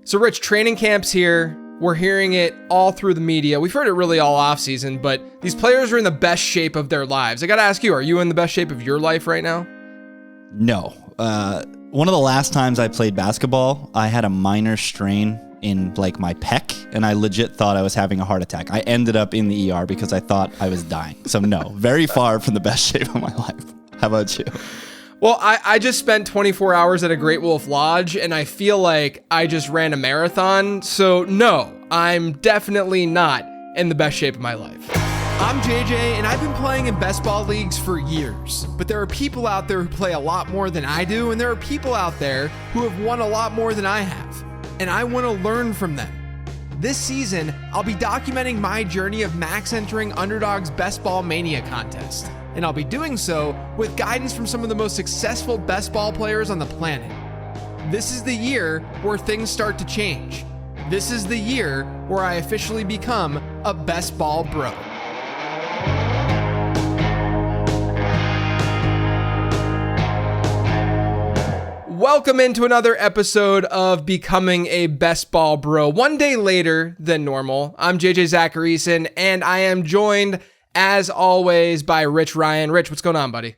So Rich, training camp's here. We're hearing it all through the media. We've heard it really all off season, but these players are in the best shape of their lives. I got to ask you, are you in the best shape of your life right now? No. One of the last times I played basketball, I had a minor strain in like my pec, and I legit thought I was having a heart attack. I ended up in the ER because I thought I was dying. So no, very far from the best shape of my life. How about you? Well, I just spent 24 hours at a Great Wolf Lodge, and I feel like I just ran a marathon. So no, I'm definitely not in the best shape of my life. I'm JJ, and I've been playing in best ball leagues for years. But there are people out there who play a lot more than I do, and there are people out there who have won a lot more than I have. And I want to learn from them. This season, I'll be documenting my journey of max entering Underdog's Best Ball Mania contest. And I'll be doing so with guidance from some of the most successful best ball players on the planet. This is the year where things start to change. This is the year where I officially become a best ball bro. Welcome into another episode of Becoming a Best Ball Bro. One day later than normal. I'm JJ Zacharyson, and I am joined, as always, by Rich Ryan. Rich, what's going on, buddy?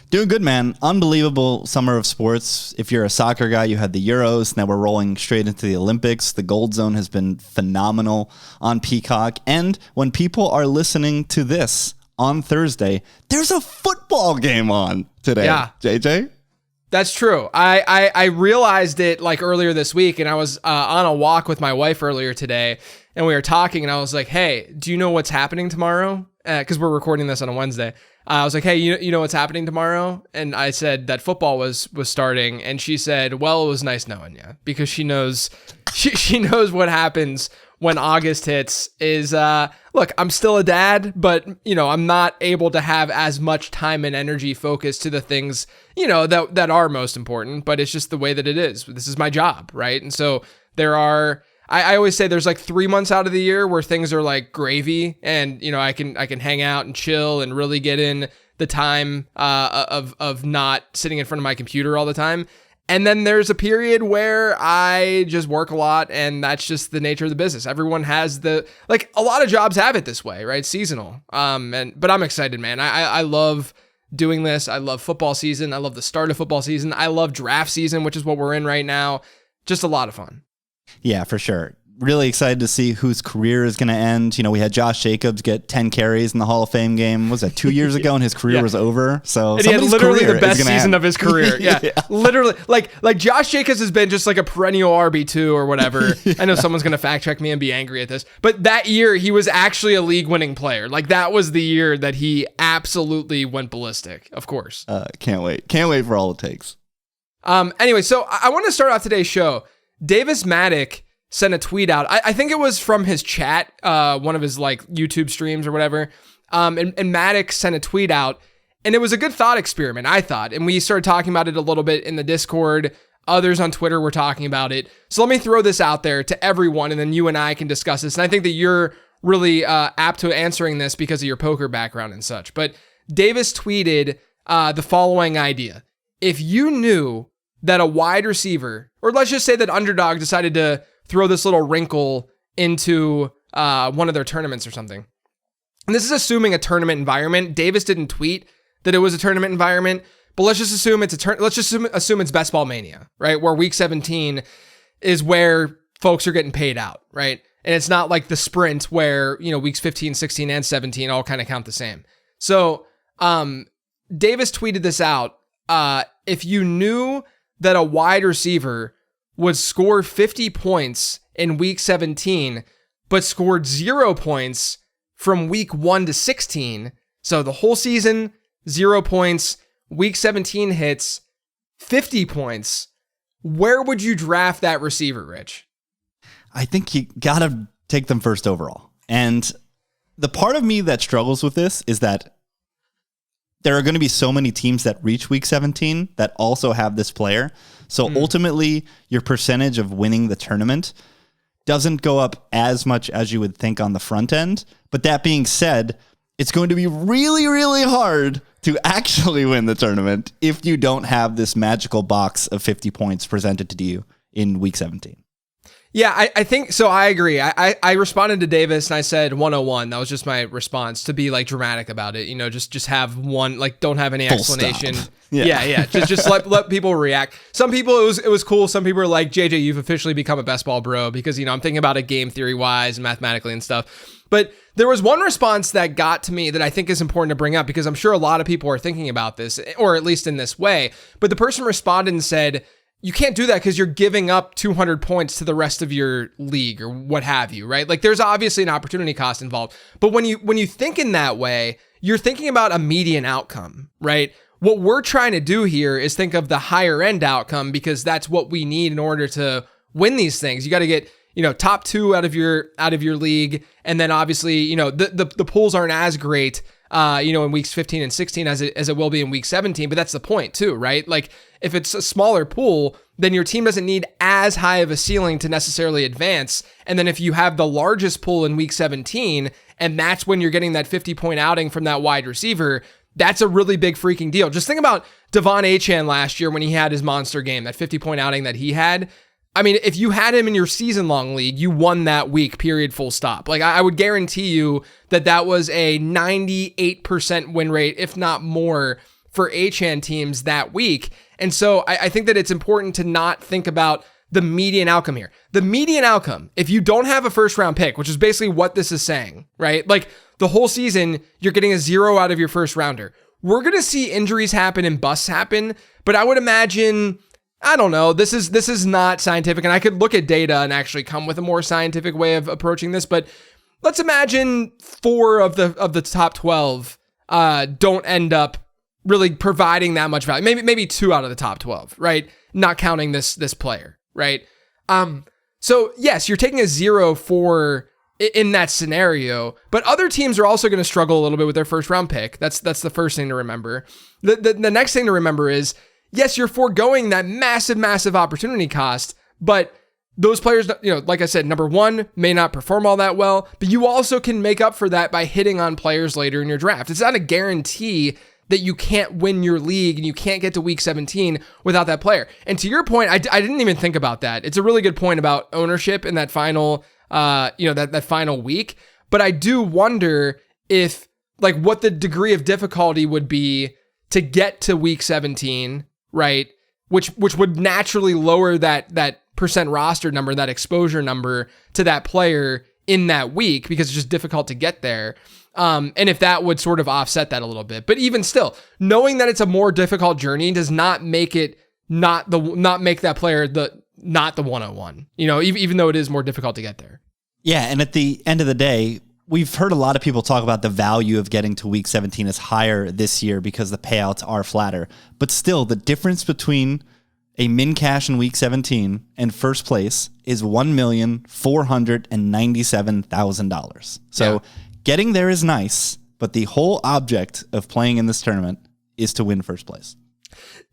Doing good, man. Unbelievable summer of sports. If you're a soccer guy, you had the Euros. Now we're rolling straight into the Olympics. The Gold Zone has been phenomenal on Peacock. And when people are listening to this on Thursday, there's a football game on today. Yeah. JJ? That's true. I realized it like earlier this week, and I was on a walk with my wife earlier today, and we were talking, and I was like, hey, do you know what's happening tomorrow? Because we're recording this on a Wednesday. I was like, hey, you know what's happening tomorrow? And I said that football was starting, and she said, well, it was nice knowing you, because she knows she knows what happens when August hits. Is look, I'm still a dad, but I'm not able to have as much time and energy focused to the things that are most important. But it's just the way that it is. This is my job, right? And so there are. I always say there's like 3 months out of the year where things are like gravy, and I can hang out and chill and really get in the time of not sitting in front of my computer all the time. And then there's a period where I just work a lot, and that's just the nature of the business. Everyone has a lot of jobs have it this way, right? Seasonal. But I'm excited, man. I love doing this. I love football season. I love the start of football season. I love draft season, which is what we're in right now. Just a lot of fun. Yeah, for sure. Really excited to see whose career is going to end. We had Josh Jacobs get 10 carries in the Hall of Fame game. Was that 2 years ago, and his career was over? So and he had literally the best season of his career. Yeah. Literally. Like Josh Jacobs has been just like a perennial RB2 or whatever. I know someone's going to fact check me and be angry at this, but that year he was actually a league winning player. Like that was the year that he absolutely went ballistic, of course. Can't wait. Can't wait for all it takes. Anyway, so I want to start off today's show. Davis Maddock sent a tweet out. I think it was from his chat, one of his like YouTube streams or whatever. And Maddox sent a tweet out, and it was a good thought experiment, I thought. And we started talking about it a little bit in the Discord. Others on Twitter were talking about it. So let me throw this out there to everyone, and then you and I can discuss this. And I think that you're really apt to answering this because of your poker background and such. But Davis tweeted the following idea. If you knew that a wide receiver, or let's just say that Underdog decided to throw this little wrinkle into one of their tournaments or something. And this is assuming a tournament environment. Davis didn't tweet that it was a tournament environment, but let's just assume it's assume it's Best Ball Mania, right? Where week 17 is where folks are getting paid out, right? And it's not like the sprint where, weeks 15, 16, and 17 all kind of count the same. So Davis tweeted this out. If you knew that a wide receiver would score 50 points in week 17, but scored 0 points from week 1 to 16. So the whole season, 0 points, week 17 hits, 50 points. Where would you draft that receiver, Rich? I think you got to take them first overall. And the part of me that struggles with this is that there are going to be so many teams that reach week 17 that also have this player. So ultimately, your percentage of winning the tournament doesn't go up as much as you would think on the front end. But that being said, it's going to be really, really hard to actually win the tournament if you don't have this magical box of 50 points presented to you in week 17. Yeah, I think so. I agree. I responded to Davis and I said 101. That was just my response, to be like dramatic about it. Just have one, like, don't have any Full explanation. stop. Yeah. Just let people react. Some people it was cool. Some people are like, JJ, you've officially become a best ball bro, because I'm thinking about it game theory wise and mathematically and stuff. But there was one response that got to me that I think is important to bring up, because I'm sure a lot of people are thinking about this, or at least in this way. But the person responded and said, you can't do that because you're giving up 200 points to the rest of your league or what have you, right? Like, there's obviously an opportunity cost involved. But when you think in that way, you're thinking about a median outcome, right? What we're trying to do here is think of the higher end outcome, because that's what we need in order to win these things. You got to get, top 2 out of your league. And then obviously, the pools aren't as great, in weeks 15 and 16 as it will be in week 17, but that's the point too, right? Like, if it's a smaller pool, then your team doesn't need as high of a ceiling to necessarily advance. And then if you have the largest pool in week 17, and that's when you're getting that 50-point outing from that wide receiver, that's a really big freaking deal. Just think about Devon Achane last year when he had his monster game, that 50-point outing that he had. I mean, if you had him in your season-long league, you won that week, period, full stop. Like, I would guarantee you that was a 98% win rate, if not more, for Achane teams that week. And so I think that it's important to not think about the median outcome here. The median outcome, if you don't have a first-round pick, which is basically what this is saying, right? Like, the whole season, you're getting a 0 out of your first rounder. We're going to see injuries happen and busts happen, but I would imagine, I don't know, this is not scientific, and I could look at data and actually come with a more scientific way of approaching this, but let's imagine 4 of the top 12 don't end up really providing that much value. Maybe 2 out of the top 12, right? Not counting this player, right? So yes, you're taking a 0 in that scenario, but other teams are also going to struggle a little bit with their first round pick. That's the first thing to remember. The next thing to remember is, yes, you're foregoing that massive opportunity cost, but those players, like I said, number 1, may not perform all that well, but you also can make up for that by hitting on players later in your draft. It's not a guarantee that you can't win your league and you can't get to week 17 without that player. And to your point, I didn't even think about that. It's a really good point about ownership in that final, that final week. But I do wonder if, like, what the degree of difficulty would be to get to week 17, right? Which would naturally lower that percent roster number, that exposure number to that player in that week, because it's just difficult to get there. And if that would sort of offset that a little bit. But even still, knowing that it's a more difficult journey does not make it not make that player not the 101, even though it is more difficult to get there. Yeah, and at the end of the day, we've heard a lot of people talk about the value of getting to week 17 is higher this year because the payouts are flatter. But still, the difference between a min cash in week 17 and first place is $1,497,000. So yeah. Getting there is nice, but the whole object of playing in this tournament is to win first place.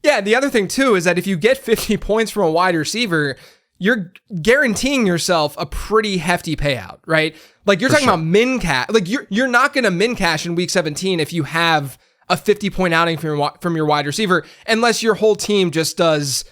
Yeah, the other thing too is that if you get 50 points from a wide receiver, you're guaranteeing yourself a pretty hefty payout, right? Like, you're talking about min cash. Like, you're not going to min cash in week 17 if you have a 50-point outing from your wide receiver, unless your whole team just does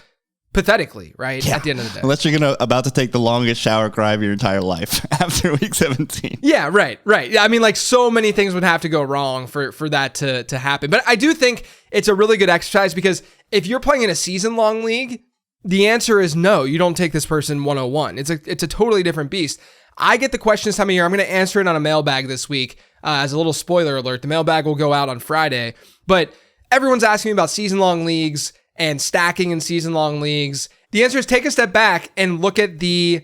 pathetically, right? Yeah. At the end of the day. Unless you're about to take the longest shower cry of your entire life after week 17. Yeah, right. Yeah, I mean, like, so many things would have to go wrong for that to happen. But I do think it's a really good exercise, because if you're playing in a season-long league, the answer is no, you don't take this person 101. It's a totally different beast. I get the question this time of year. I'm going to answer it on a mailbag this week. As a little spoiler alert, the mailbag will go out on Friday. But everyone's asking me about season-long leagues and stacking in season-long leagues. The answer is take a step back and look at the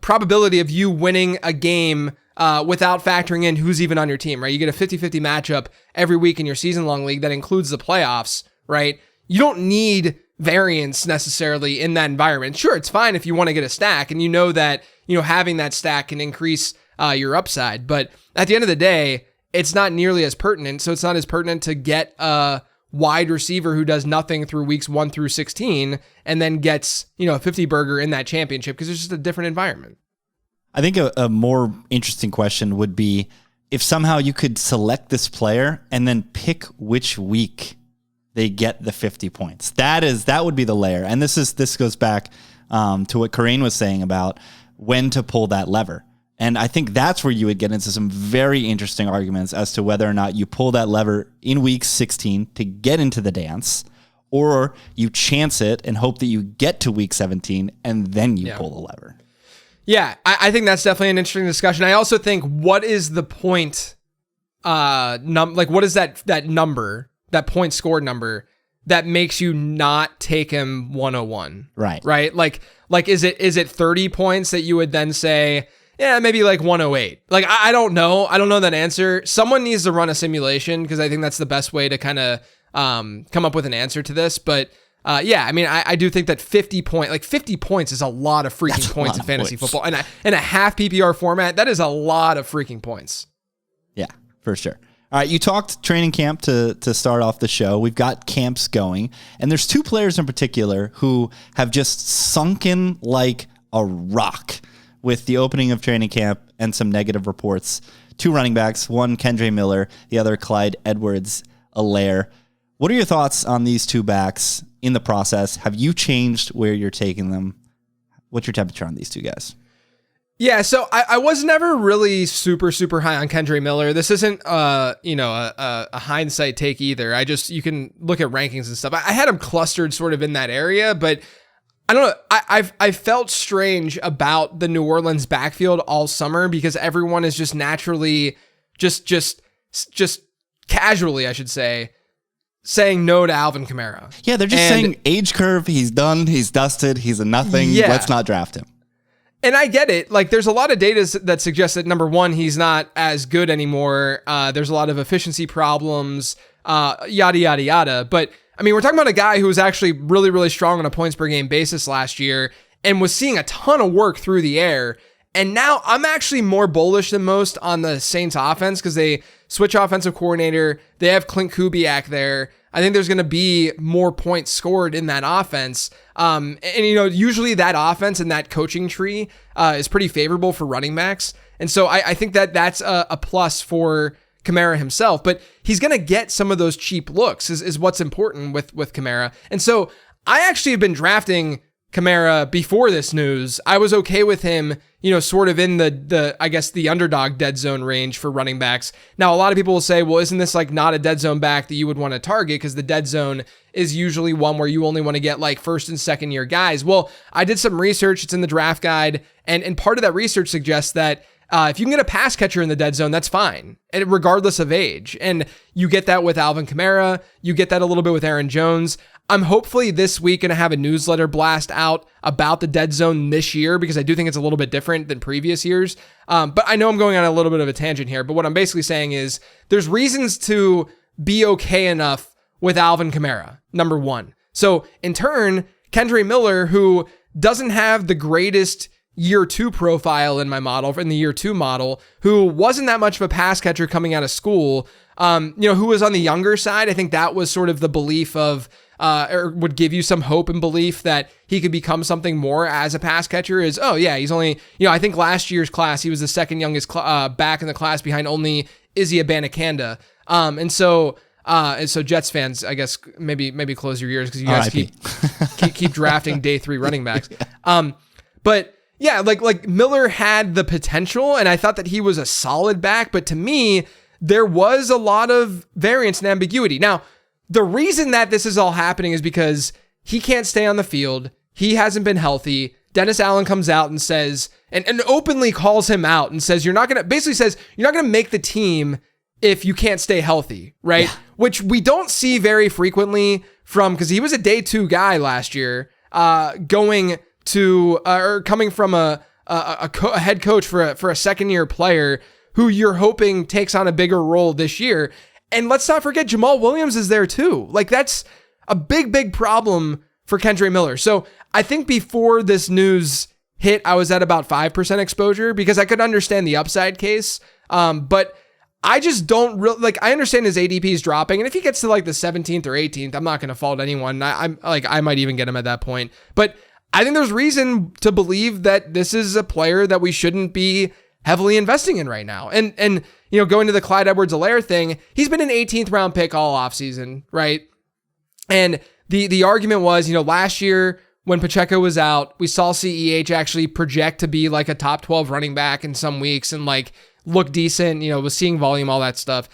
probability of you winning a game without factoring in who's even on your team, right? You get a 50-50 matchup every week in your season-long league that includes the playoffs, right? You don't need variance necessarily in that environment. Sure, it's fine if you want to get a stack, and you know that having that stack can increase your upside. But at the end of the day, it's not nearly as pertinent. So it's not as pertinent to get a wide receiver who does nothing through weeks 1 through 16 and then gets a 50 burger in that championship, because it's just a different environment. I think a more interesting question would be if somehow you could select this player and then pick which week they get the 50 points. That would be the layer. And this goes back to what Corinne was saying about when to pull that lever. And I think that's where you would get into some very interesting arguments as to whether or not you pull that lever in week 16 to get into the dance, or you chance it and hope that you get to week 17 and then you pull the lever. Yeah, I think that's definitely an interesting discussion. I also think, what is the point, what is that number, that point scored number that makes you not take him 101? Right. Right? Like is it 30 points that you would then say, yeah, maybe like 108. Like, I don't know. I don't know that answer. Someone needs to run a simulation, because I think that's the best way to kind of come up with an answer to this. But yeah, I mean, I do think that 50 points is a lot of freaking points in fantasy football. And in a half PPR format, that is a lot of freaking points. Yeah, for sure. All right, you talked training camp to start off the show. We've got camps going, and there's two players in particular who have just sunken like a rock with the opening of training camp and some negative reports. Two running backs, one Kendre Miller, the other Clyde Edwards-Helaire. What are your thoughts on these two backs in the process? Have you changed where you're taking them? What's your temperature on these two guys? Yeah, so I was never really super high on Kendre Miller. This isn't a hindsight take either. You can look at rankings and stuff. I had him clustered sort of in that area, but I don't know. I felt strange about the New Orleans backfield all summer, because everyone is just naturally just casually, I should say, saying no to Alvin Kamara. Yeah, they're just saying age curve, he's done, he's dusted, he's a nothing, let's not draft him. And I get it. Like, there's a lot of data that suggests that, number one, he's not as good anymore. There's a lot of efficiency problems, yada, yada, yada. But, I mean, we're talking about a guy who was actually really, really strong on a points per game basis last year and was seeing a ton of work through the air. And now I'm actually more bullish than most on the Saints offense, because they switch offensive coordinator. They have Clint Kubiak there. I think there's going to be more points scored in that offense. And usually that offense and that coaching tree is pretty favorable for running backs. And so I think that that's a plus for Kamara himself, but he's going to get some of those cheap looks is what's important with Kamara. And so I actually have been drafting Kamara before this news. I was okay with him, sort of in the underdog dead zone range for running backs. Now, a lot of people will say, well, isn't this like not a dead zone back that you would want to target? Because the dead zone is usually one where you only want to get like first and second year guys. Well, I did some research. It's in the draft guide. And part of that research suggests that if you can get a pass catcher in the dead zone, that's fine, and regardless of age. And you get that with Alvin Kamara. You get that a little bit with Aaron Jones. I'm hopefully this week going to have a newsletter blast out about the dead zone this year, because I do think it's a little bit different than previous years. But I know I'm going on a little bit of a tangent here, but what I'm basically saying is there's reasons to be okay enough with Alvin Kamara, number one. So in turn, Kendre Miller, who doesn't have the greatest year two profile in my model, in the year two model, who wasn't that much of a pass catcher coming out of school, who was on the younger side. I think that was sort of the belief of, or would give you some hope and belief that he could become something more as a pass catcher is, oh yeah, he's only, I think last year's class, he was the second youngest back in the class behind only Izzy Abanikanda. And so Jets fans, I guess maybe close your ears, because you guys keep drafting day three running backs. But yeah, like Miller had the potential, and I thought that he was a solid back, but to me, there was a lot of variance and ambiguity. Now, the reason that this is all happening is because he can't stay on the field. He hasn't been healthy. Dennis Allen comes out and says, and openly calls him out and says, you're not going to make the team if you can't stay healthy, right? Yeah. Which we don't see very frequently because he was a day two guy last year, coming from a head coach for a second year player who you're hoping takes on a bigger role this year. And let's not forget, Jamal Williams is there too. Like, that's a big problem for Kendre Miller. So I think before this news hit, I was at about 5% exposure, because I could understand the upside case. But I just don't really, I understand his ADP is dropping. And if he gets to like the 17th or 18th, I'm not going to fault anyone. I might even get him at that point. But I think there's reason to believe that this is a player that we shouldn't be heavily investing in right now. And going to the Clyde Edwards-Helaire thing, he's been an 18th round pick all offseason, right? And the argument was, last year when Pacheco was out, we saw CEH actually project to be like a top 12 running back in some weeks and like look decent, was seeing volume, all that stuff.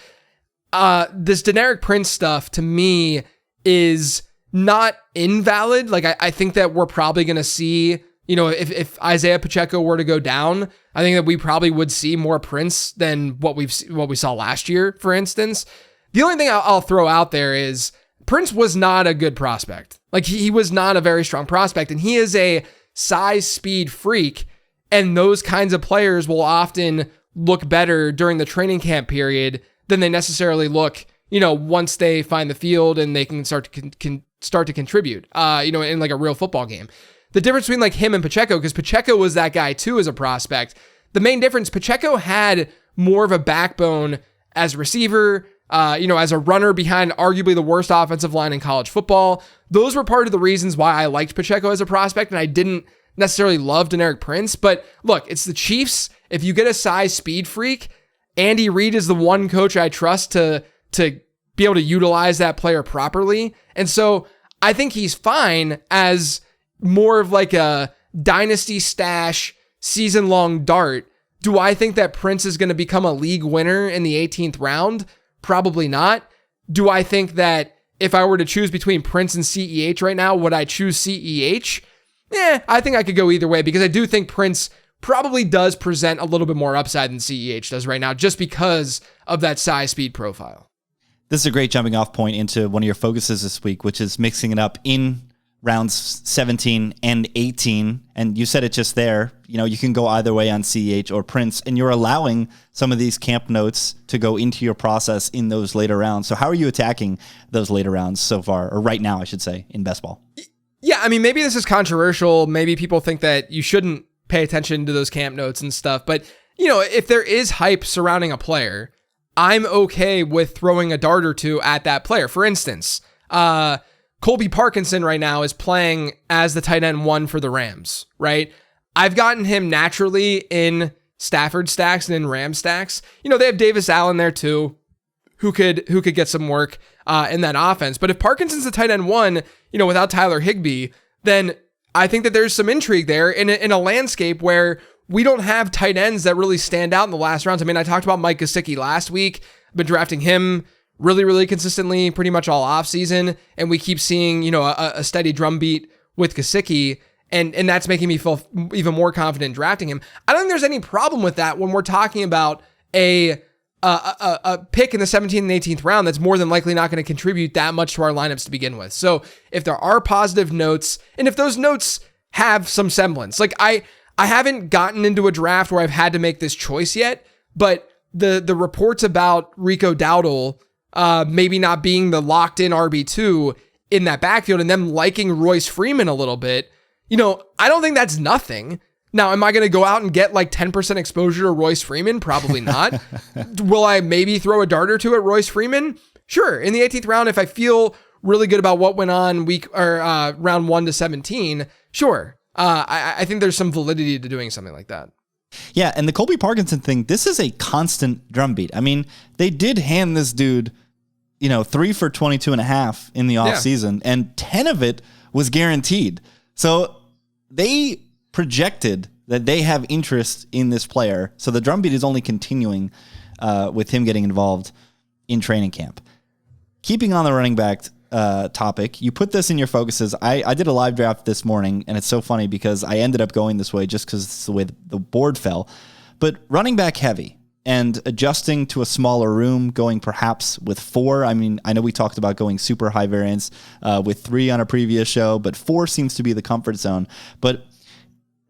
This Deneric Prince stuff to me is not invalid. Like I think that we're probably going to see, if Isaiah Pacheco were to go down, I think that we probably would see more Prince than what we saw last year, for instance. The only thing I'll throw out there is Prince was not a good prospect. Like he was not a very strong prospect, and he is a size speed freak. And those kinds of players will often look better during the training camp period than they necessarily look, once they find the field and they can start to contribute, in like a real football game. The difference between like him and Pacheco, because Pacheco was that guy too as a prospect. The main difference, Pacheco had more of a backbone as a receiver, as a runner behind arguably the worst offensive line in college football. Those were part of the reasons why I liked Pacheco as a prospect, and I didn't necessarily love Deneric Prince. But look, it's the Chiefs. If you get a size speed freak, Andy Reid is the one coach I trust to be able to utilize that player properly. And so I think he's fine as more of like a dynasty stash, season-long dart. Do I think that Prince is going to become a league winner in the 18th round? Probably not. Do I think that if I were to choose between Prince and CEH right now, would I choose CEH? I think I could go either way, because I do think Prince probably does present a little bit more upside than CEH does right now, just because of that size speed profile. This is a great jumping off point into one of your focuses this week, which is mixing it up in rounds 17 and 18. And you said it just there, you can go either way on CEH or Prince, and you're allowing some of these camp notes to go into your process in those later rounds. So how are you attacking those later rounds so far, or right now, I should say, in best ball? Yeah, I mean, maybe this is controversial. Maybe people think that you shouldn't pay attention to those camp notes and stuff. But, if there is hype surrounding a player, I'm okay with throwing a dart or two at that player. For instance, Colby Parkinson right now is playing as the tight end 1 for the Rams, right? I've gotten him naturally in Stafford stacks and in Ram stacks. They have Davis Allen there too, who could get some work in that offense. But if Parkinson's the tight end 1, without Tyler Higbee, then I think that there's some intrigue there in a landscape where we don't have tight ends that really stand out in the last rounds. I mean, I talked about Mike Gesicki last week. I've been drafting him really, really consistently pretty much all offseason, and we keep seeing, a steady drumbeat with Gesicki, and that's making me feel even more confident in drafting him. I don't think there's any problem with that when we're talking about a pick in the 17th and 18th round that's more than likely not going to contribute that much to our lineups to begin with. So if there are positive notes, and if those notes have some semblance, like I haven't gotten into a draft where I've had to make this choice yet, but the reports about Rico Dowdle maybe not being the locked in RB2 in that backfield and them liking Royce Freeman a little bit, I don't think that's nothing. Now, am I going to go out and get like 10% exposure to Royce Freeman? Probably not. Will I maybe throw a dart or two at Royce Freeman? Sure. In the 18th round, if I feel really good about what went on round 1 to 17, sure. I think there's some validity to doing something like that. Yeah, and the Colby Parkinson thing, this is a constant drumbeat. I mean, they did hand this dude, 3 for 22.5 in the offseason, and 10 of it was guaranteed. So they projected that they have interest in this player. So the drumbeat is only continuing with him getting involved in training camp. Keeping on the running back topic, you put this in your focuses. I did a live draft this morning, and it's so funny because I ended up going this way just because it's the way the board fell. But running back heavy and adjusting to a smaller room, going perhaps with 4. I mean, I know we talked about going super high variance with 3 on a previous show, but 4 seems to be the comfort zone. But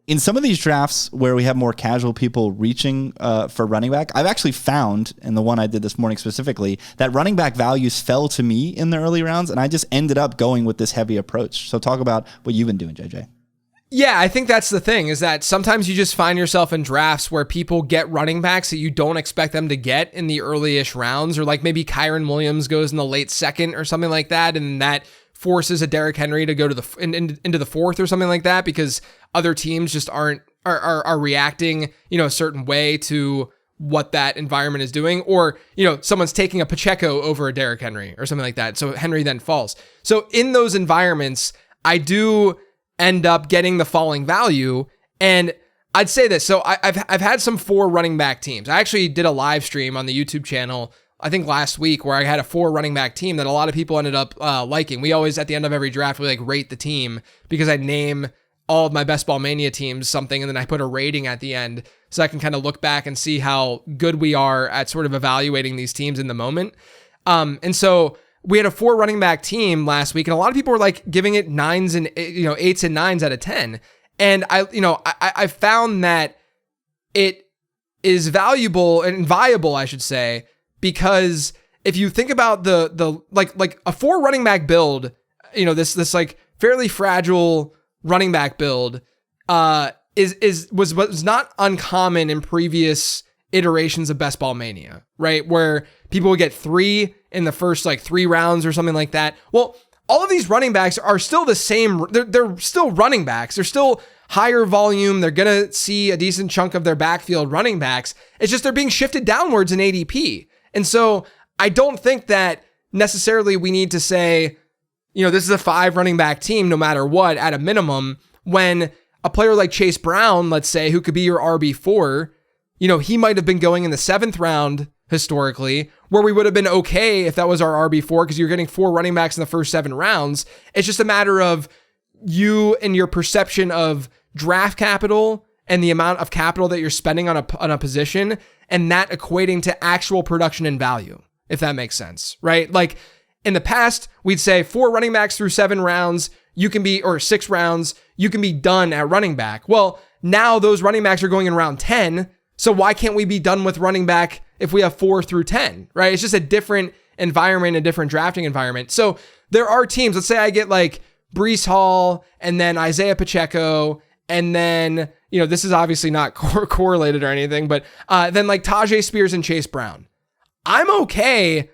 in some of these drafts where we have more casual people reaching for running back, I've actually found, and the one I did this morning specifically, that running back values fell to me in the early rounds, and I just ended up going with this heavy approach. So talk about what you've been doing, JJ. Yeah, I think that's the thing, is that sometimes you just find yourself in drafts where people get running backs that you don't expect them to get in the early-ish rounds, or like maybe Kyron Williams goes in the late second or something like that, and that forces a Derrick Henry to go to into the 4th or something like that, because other teams just are reacting, a certain way to what that environment is doing, or, someone's taking a Pacheco over a Derrick Henry or something like that. So Henry then falls. So in those environments, I do end up getting the falling value. And I'd say this. So I've had some 4 running back teams. I actually did a live stream on the YouTube channel, I think last week, where I had a 4 running back team that a lot of people ended up liking. We always, at the end of every draft, we like rate the team because I name all of my Best Ball Mania teams something, and then I put a rating at the end so I can kind of look back and see how good we are at sort of evaluating these teams in the moment. And so we had a 4 running back team last week, and a lot of people were like giving it 9s and 8s and 9s out of 10. And I found that it is valuable and viable, I should say, because if you think about the like a 4 running back build, this like fairly fragile running back build was not uncommon in previous iterations of Best Ball Mania, right? Where people would get 3 in the first like 3 rounds or something like that. Well, all of these running backs are still the same. They're still running backs. They're still higher volume. They're going to see a decent chunk of their backfield running backs. It's just they're being shifted downwards in ADP. And so I don't think that necessarily we need to say, this is a 5 running back team no matter what at a minimum, when a player like Chase Brown, let's say, who could be your RB4, he might have been going in the 7th round historically, where we would have been okay if that was our RB4 because you're getting 4 running backs in the first 7 rounds. It's just a matter of you and your perception of draft capital and the amount of capital that you're spending on a position, and that equating to actual production and value, if that makes sense, right? Like in the past, we'd say 4 running backs through 7 rounds, or 6 rounds, you can be done at running back. Well, now those running backs are going in round 10. So why can't we be done with running back if we have 4 through 10, right? It's just a different environment, a different drafting environment. So there are teams, let's say I get like Breece Hall and then Isaiah Pacheco, and then, this is obviously not correlated or anything, but then like Tajay Spears and Chase Brown. I'm okay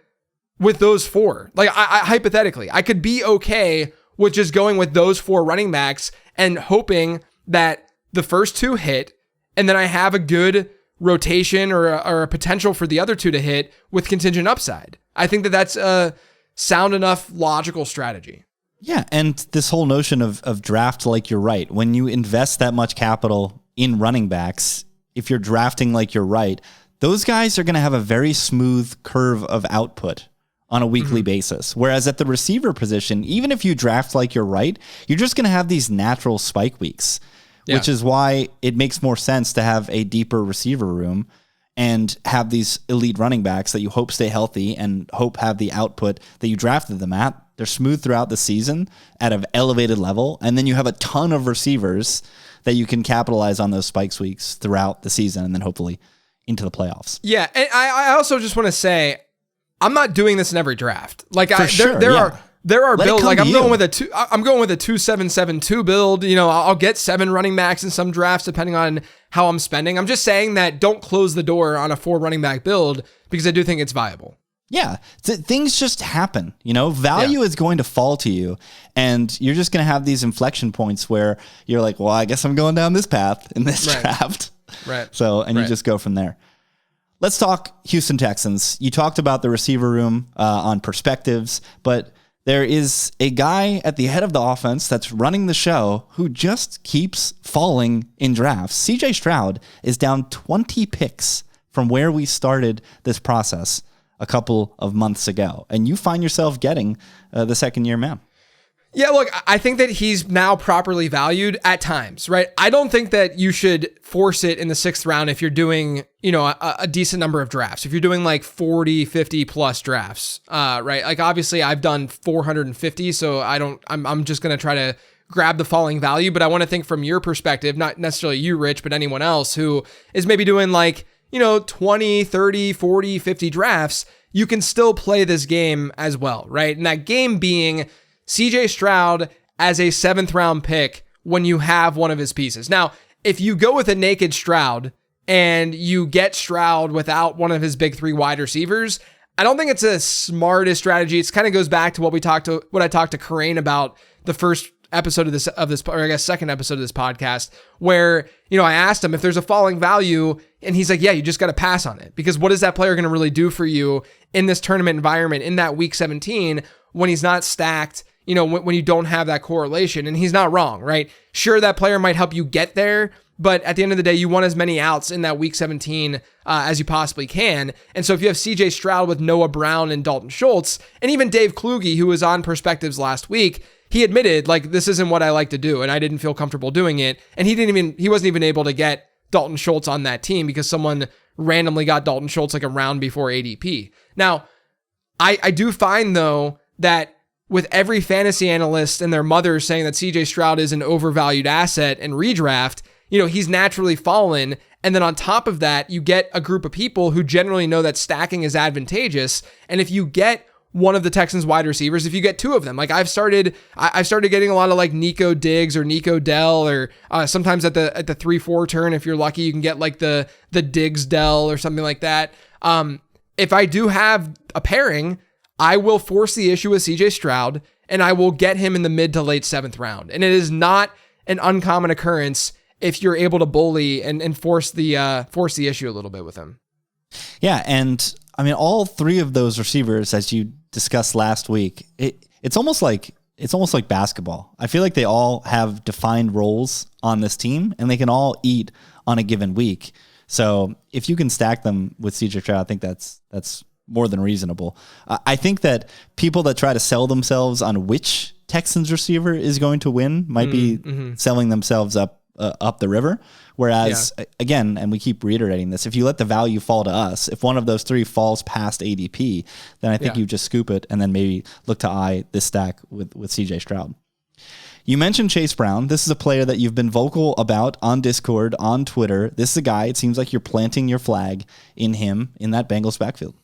with those 4. Like I hypothetically, I could be okay with just going with those 4 running backs and hoping that the first 2 hit, and then I have a good rotation or a potential for the other 2 to hit with contingent upside. I think that that's a sound enough logical strategy. Yeah, and this whole notion of draft like you're right. When you invest that much capital in running backs, if you're drafting like you're right, those guys are going to have a very smooth curve of output on a weekly basis. Whereas at the receiver position, even if you draft like you're right, you're just going to have these natural spike weeks, which is why it makes more sense to have a deeper receiver room and have these elite running backs that you hope stay healthy and hope have the output that you drafted them at. They're smooth throughout the season at an elevated level. And then you have a ton of receivers that you can capitalize on those spikes weeks throughout the season and then hopefully into the playoffs. Yeah. And I also just want to say, I'm not doing this in every draft. Like there are builds, like I'm going with a 2-7-7-2 build. I'll get 7 running backs in some drafts depending on how I'm spending. I'm just saying that don't close the door on a 4 running back build because I do think it's viable. Yeah, things just happen. Value is going to fall to you, and you're just going to have these inflection points where you're like, well, I guess I'm going down this path in this draft. Right. So, and you just go from there. Let's talk Houston Texans. You talked about the receiver room on perspectives, but there is a guy at the head of the offense that's running the show who just keeps falling in drafts. CJ Stroud is down 20 picks from where we started this process a couple of months ago, and you find yourself getting the second-year man. Yeah, look, I think that he's now properly valued at times, right? I don't think that you should force it in the 6th round if you're doing, a decent number of drafts. If you're doing like 40, 50 plus drafts, right? Like obviously I've done 450, so I'm just going to try to grab the falling value, but I want to think from your perspective, not necessarily you, Rich, but anyone else who is maybe doing like, 20, 30, 40, 50 drafts, you can still play this game as well, right? And that game being CJ Stroud as a 7th round pick when you have one of his pieces. Now, if you go with a naked Stroud and you get Stroud without one of his big 3 wide receivers, I don't think it's a smartest strategy. It kind of goes back to what I talked to Corain about the first episode of this, or I guess second episode of this podcast, where, I asked him if there's a falling value, and he's like, yeah, you just got to pass on it, because what is that player going to really do for you in this tournament environment in that week 17 when he's not stacked, when you don't have that correlation. And he's not wrong, right? Sure, that player might help you get there, but at the end of the day, you want as many outs in that week 17 as you possibly can. And so if you have CJ Stroud with Noah Brown and Dalton Schultz, and even Dave Kluge, who was on Perspectives last week, he admitted, like, this isn't what I like to do, and I didn't feel comfortable doing it. And he wasn't even able to get Dalton Schultz on that team because someone randomly got Dalton Schultz like a round before ADP. Now, I do find, though, that with every fantasy analyst and their mother saying that CJ Stroud is an overvalued asset and redraft, he's naturally fallen. And then on top of that, you get a group of people who generally know that stacking is advantageous. And if you get one of the Texans wide receivers, if you get two of them, like I've started getting a lot of like Nico Diggs or Nico Dell, or sometimes at the 3-4 turn, if you're lucky, you can get like the Diggs Dell or something like that. If I do have a pairing, I will force the issue with CJ Stroud and I will get him in the mid to late 7th round. And it is not an uncommon occurrence if you're able to bully and force the issue a little bit with him. Yeah, and I mean, all three of those receivers, as you discussed last week, it's almost like basketball. I feel like they all have defined roles on this team, and they can all eat on a given week. So if you can stack them with CJ Stroud, I think that's more than reasonable. I think that people that try to sell themselves on which Texans receiver is going to win might be selling themselves up the river. Whereas, again, and we keep reiterating this, if you let the value fall to us, if one of those three falls past ADP, then I think you just scoop it and then maybe look to eye this stack with CJ Stroud. You mentioned Chase Brown. This is a player that you've been vocal about on Discord, on Twitter. This is a guy, it seems like you're planting your flag in him in that Bengals backfield.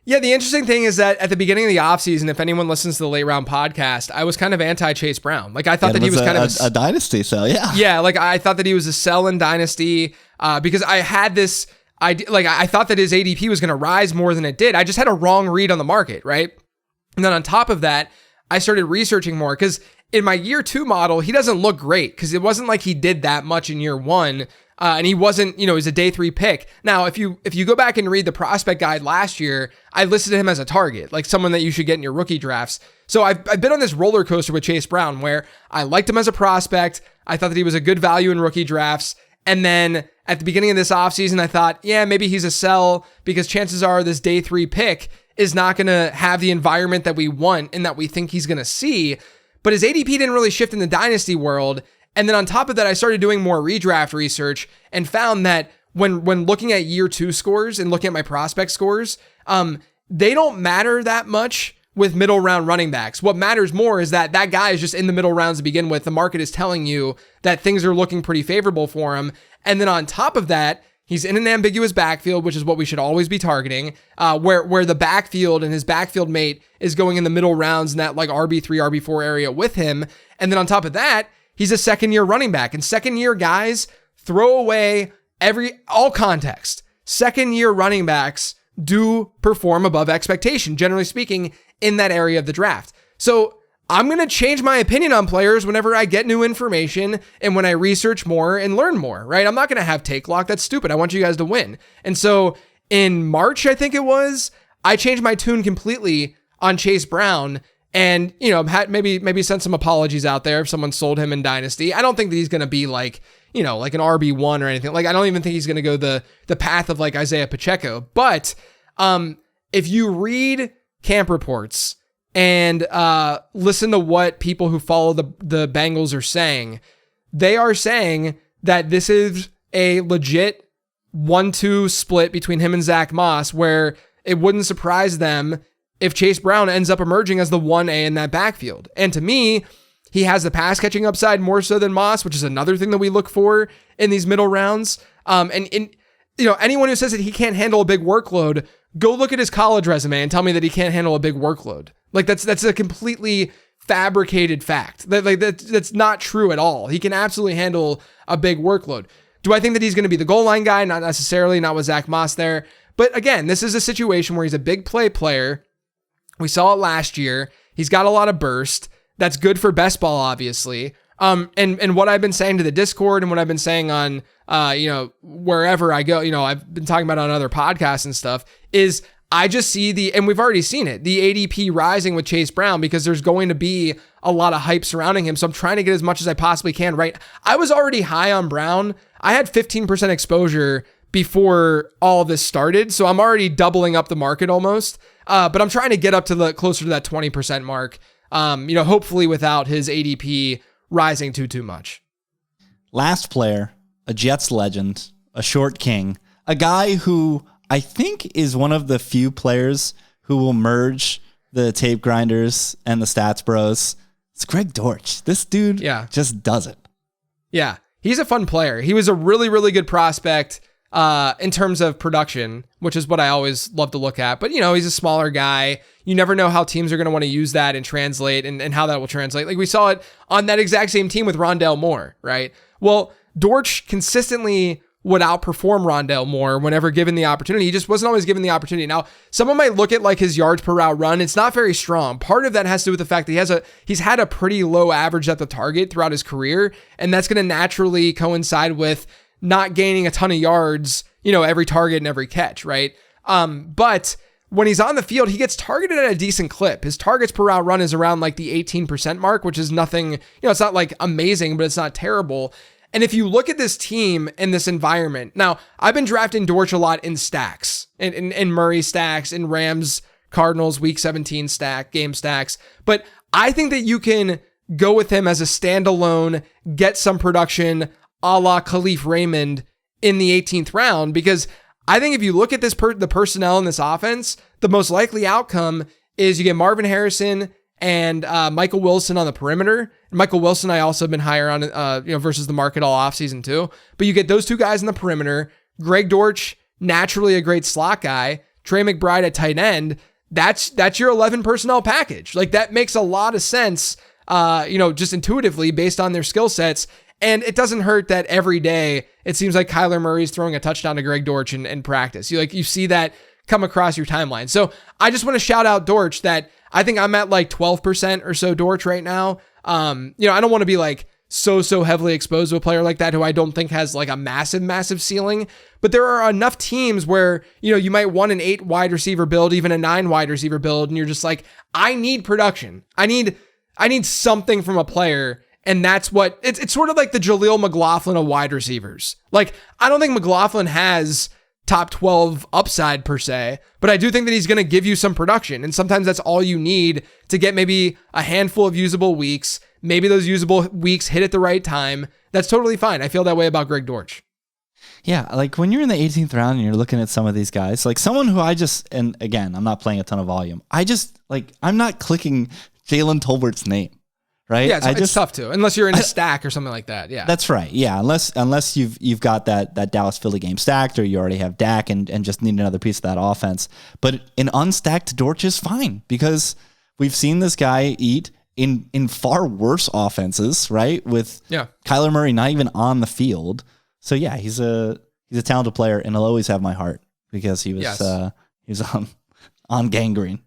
Yeah, the interesting thing is that at the beginning of the offseason, if anyone listens to the Late Round podcast, I was kind of anti-Chase Brown. Like, I thought that he was kind of a dynasty sell, yeah. Yeah, like, I thought that he was a sell in dynasty because I had this idea, like, I thought that his ADP was going to rise more than it did. I just had a wrong read on the market, right? And then on top of that, I started researching more because in my year 2 model, he doesn't look great because it wasn't like he did that much in year 1. And he wasn't, he's a day 3 pick. Now, if you go back and read the prospect guide last year, I listed him as a target, like someone that you should get in your rookie drafts. So I've been on this roller coaster with Chase Brown where I liked him as a prospect. I thought that he was a good value in rookie drafts. And then at the beginning of this offseason, I thought, yeah, maybe he's a sell because chances are this day 3 pick is not going to have the environment that we want and that we think he's going to see. But his ADP didn't really shift in the dynasty world. And then on top of that, I started doing more redraft research and found that when looking at year 2 scores and looking at my prospect scores, they don't matter that much with middle round running backs. What matters more is that guy is just in the middle rounds to begin with. The market is telling you that things are looking pretty favorable for him. And then on top of that, he's in an ambiguous backfield, which is what we should always be targeting, where the backfield and his backfield mate is going in the middle rounds in that like RB3, RB4 area with him. And then on top of that, he's a second-year running back, and second-year guys throw away all context. Second-year running backs do perform above expectation, generally speaking, in that area of the draft. So I'm going to change my opinion on players whenever I get new information and when I research more and learn more, right? I'm not going to have take lock. That's stupid. I want you guys to win. And so in March, I think it was, I changed my tune completely on Chase Brown. And, maybe send some apologies out there if someone sold him in Dynasty. I don't think that he's going to be like, like an RB1 or anything. Like, I don't even think he's going to go the path of like Isaiah Pacheco. But if you read camp reports and listen to what people who follow the Bengals are saying, they are saying that this is a legit 1-2 split between him and Zach Moss, where it wouldn't surprise them if Chase Brown ends up emerging as the 1A in that backfield. And to me, he has the pass catching upside more so than Moss, which is another thing that we look for in these middle rounds. Anyone who says that he can't handle a big workload, go look at his college resume and tell me that he can't handle a big workload. Like that's a completely fabricated fact. That's not true at all. He can absolutely handle a big workload. Do I think that he's going to be the goal line guy? Not necessarily, not with Zach Moss there. But again, this is a situation where he's a big play player. We saw it last year. He's got a lot of burst. That's good for best ball, obviously. And what I've been saying to the Discord and what I've been saying on, wherever I go, I've been talking about on other podcasts and stuff, is I just see and we've already seen it, the ADP rising with Chase Brown because there's going to be a lot of hype surrounding him. So I'm trying to get as much as I possibly can, right? I was already high on Brown. I had 15% exposure before all of this started. So I'm already doubling up the market almost. But I'm trying to get up to closer to that 20% mark, hopefully without his ADP rising too much. Last player, a Jets legend, a short king, a guy who I think is one of the few players who will merge the tape grinders and the stats bros. It's Greg Dortch. This dude just does it. Yeah, he's a fun player. He was a really, really good prospect in terms of production, which is what I always love to look at. But, he's a smaller guy. You never know how teams are going to want to use that and translate and how that will translate. Like we saw it on that exact same team with Rondale Moore, right? Well, Dortch consistently would outperform Rondale Moore whenever given the opportunity. He just wasn't always given the opportunity. Now, someone might look at like his yards per route run. It's not very strong. Part of that has to do with the fact that he's had a pretty low average at the target throughout his career, and that's going to naturally coincide with not gaining a ton of yards, every target and every catch, right? But when he's on the field, he gets targeted at a decent clip. His targets per route run is around like the 18% mark, which is nothing, it's not like amazing, but it's not terrible. And if you look at this team and this environment, now I've been drafting Dortch a lot in stacks, in Murray stacks, in Rams, Cardinals, week 17 game stacks. But I think that you can go with him as a standalone, get some production a la Khalif Raymond in the 18th round, because I think if you look at the personnel in this offense, the most likely outcome is you get Marvin Harrison and Michael Wilson on the perimeter. Michael Wilson, I also have been higher on, versus the market all offseason too. But you get those two guys in the perimeter. Greg Dortch, naturally a great slot guy. Trey McBride at tight end. That's your 11 personnel package. Like that makes a lot of sense, just intuitively based on their skill sets. And it doesn't hurt that every day it seems like Kyler Murray's throwing a touchdown to Greg Dortch in practice. You see that come across your timeline. So I just want to shout out Dortch that I think I'm at like 12% or so Dortch right now. I don't want to be like so heavily exposed to a player like that who I don't think has like a massive ceiling, but there are enough teams where, you might want an 8 wide receiver build, even a 9 wide receiver build. And you're just like, I need production. I need something from a player. And that's what it's sort of like the Jaleel McLaughlin of wide receivers. Like, I don't think McLaughlin has top 12 upside per se, but I do think that he's going to give you some production. And sometimes that's all you need to get maybe a handful of usable weeks. Maybe those usable weeks hit at the right time. That's totally fine. I feel that way about Greg Dortch. Yeah, like when you're in the 18th round and you're looking at some of these guys, like someone who and again, I'm not playing a ton of volume. I'm not clicking Jalen Tolbert's name. Right? Yeah, it's tough to, unless you're in a stack or something like that. Yeah, that's right. Yeah, unless you've got that Dallas Philly game stacked, or you already have Dak and just need another piece of that offense. But an unstacked Dortch is fine because we've seen this guy eat in far worse offenses, right? With Kyler Murray not even on the field. So yeah, he's a talented player, and he'll always have my heart because he was on gangrene.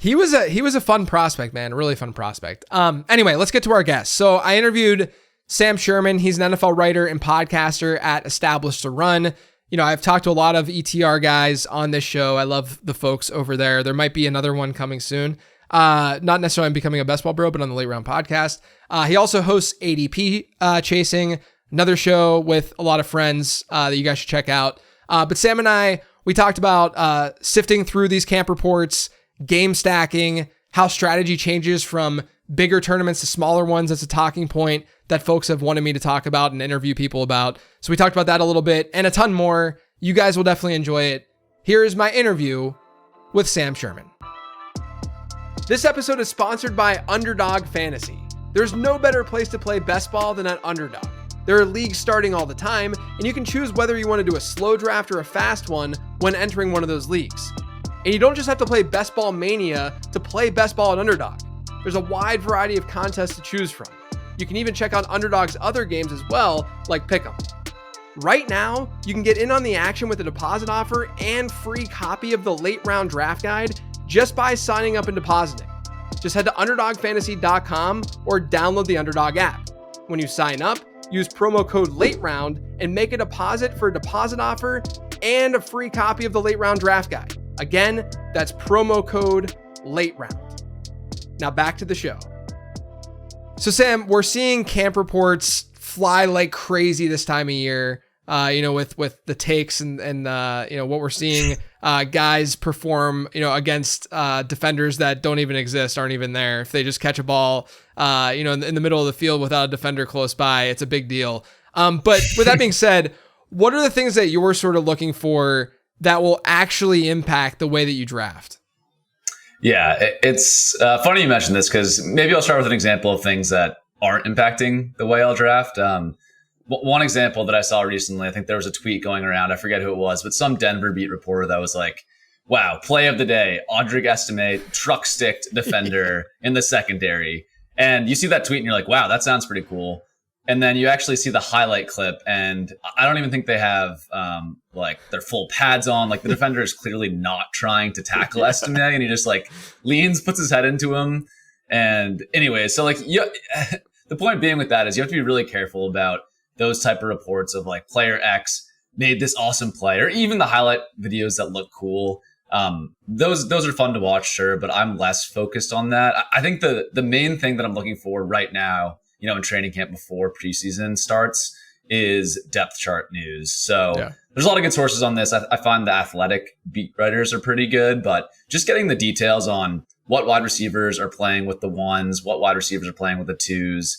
He was a fun prospect, man. A really fun prospect. Anyway, let's get to our guest. So I interviewed Sam Sherman. He's an NFL writer and podcaster at Established to Run. I've talked to a lot of ETR guys on this show. I love the folks over there. There might be another one coming soon. Not necessarily on Becoming a Best Ball Bro, but on the Late Round Podcast. He also hosts ADP Chasing, another show with a lot of friends that you guys should check out. But Sam and I, we talked about sifting through these camp reports, game stacking, how strategy changes from bigger tournaments to smaller ones. That's a talking point that folks have wanted me to talk about and interview people about. So we talked about that a little bit and a ton more. You guys will definitely enjoy it. Here is my interview with Sam Sherman. This episode is sponsored by Underdog Fantasy. There's no better place to play best ball than at Underdog. There are leagues starting all the time, and you can choose whether you want to do a slow draft or a fast one when entering one of those leagues. And you don't just have to play Best Ball Mania to play Best Ball at Underdog. There's a wide variety of contests to choose from. You can even check out Underdog's other games as well, like Pick'em. Right now, you can get in on the action with a deposit offer and free copy of the Late Round Draft Guide just by signing up and depositing. Just head to UnderdogFantasy.com or download the Underdog app. When you sign up, use promo code LATEROUND and make a deposit for a deposit offer and a free copy of the Late Round Draft Guide. Again, that's promo code late round. Now back to the show. So Sam, we're seeing camp reports fly like crazy this time of year. With the takes and what we're seeing, guys perform, against defenders that don't even exist, aren't even there. If they just catch a ball, in the middle of the field without a defender close by, it's a big deal. But with that being said, what are the things that you're sort of looking for that will actually impact the way that you draft? Yeah, it's funny you mentioned this because maybe I'll start with an example of things that aren't impacting the way I'll draft. One example that I saw recently, I think there was a tweet going around, I forget who it was, but some Denver beat reporter that was like, wow, play of the day, Audric Estime, truck sticked defender in the secondary. And you see that tweet and you're like, wow, that sounds pretty cool. And then you actually see the highlight clip and I don't even think they have their full pads on. Like the defender is clearly not trying to tackle Estime and he just like leans, puts his head into him. And anyway, so the point being with that is you have to be really careful about those type of reports of like player X made this awesome play, or even the highlight videos that look cool. Those are fun to watch, sure, but I'm less focused on that. I think the main thing that I'm looking for right now, in training camp before preseason starts is depth chart news. So there's a lot of good sources on this. I find the Athletic beat writers are pretty good, but just getting the details on what wide receivers are playing with the ones, what wide receivers are playing with the twos,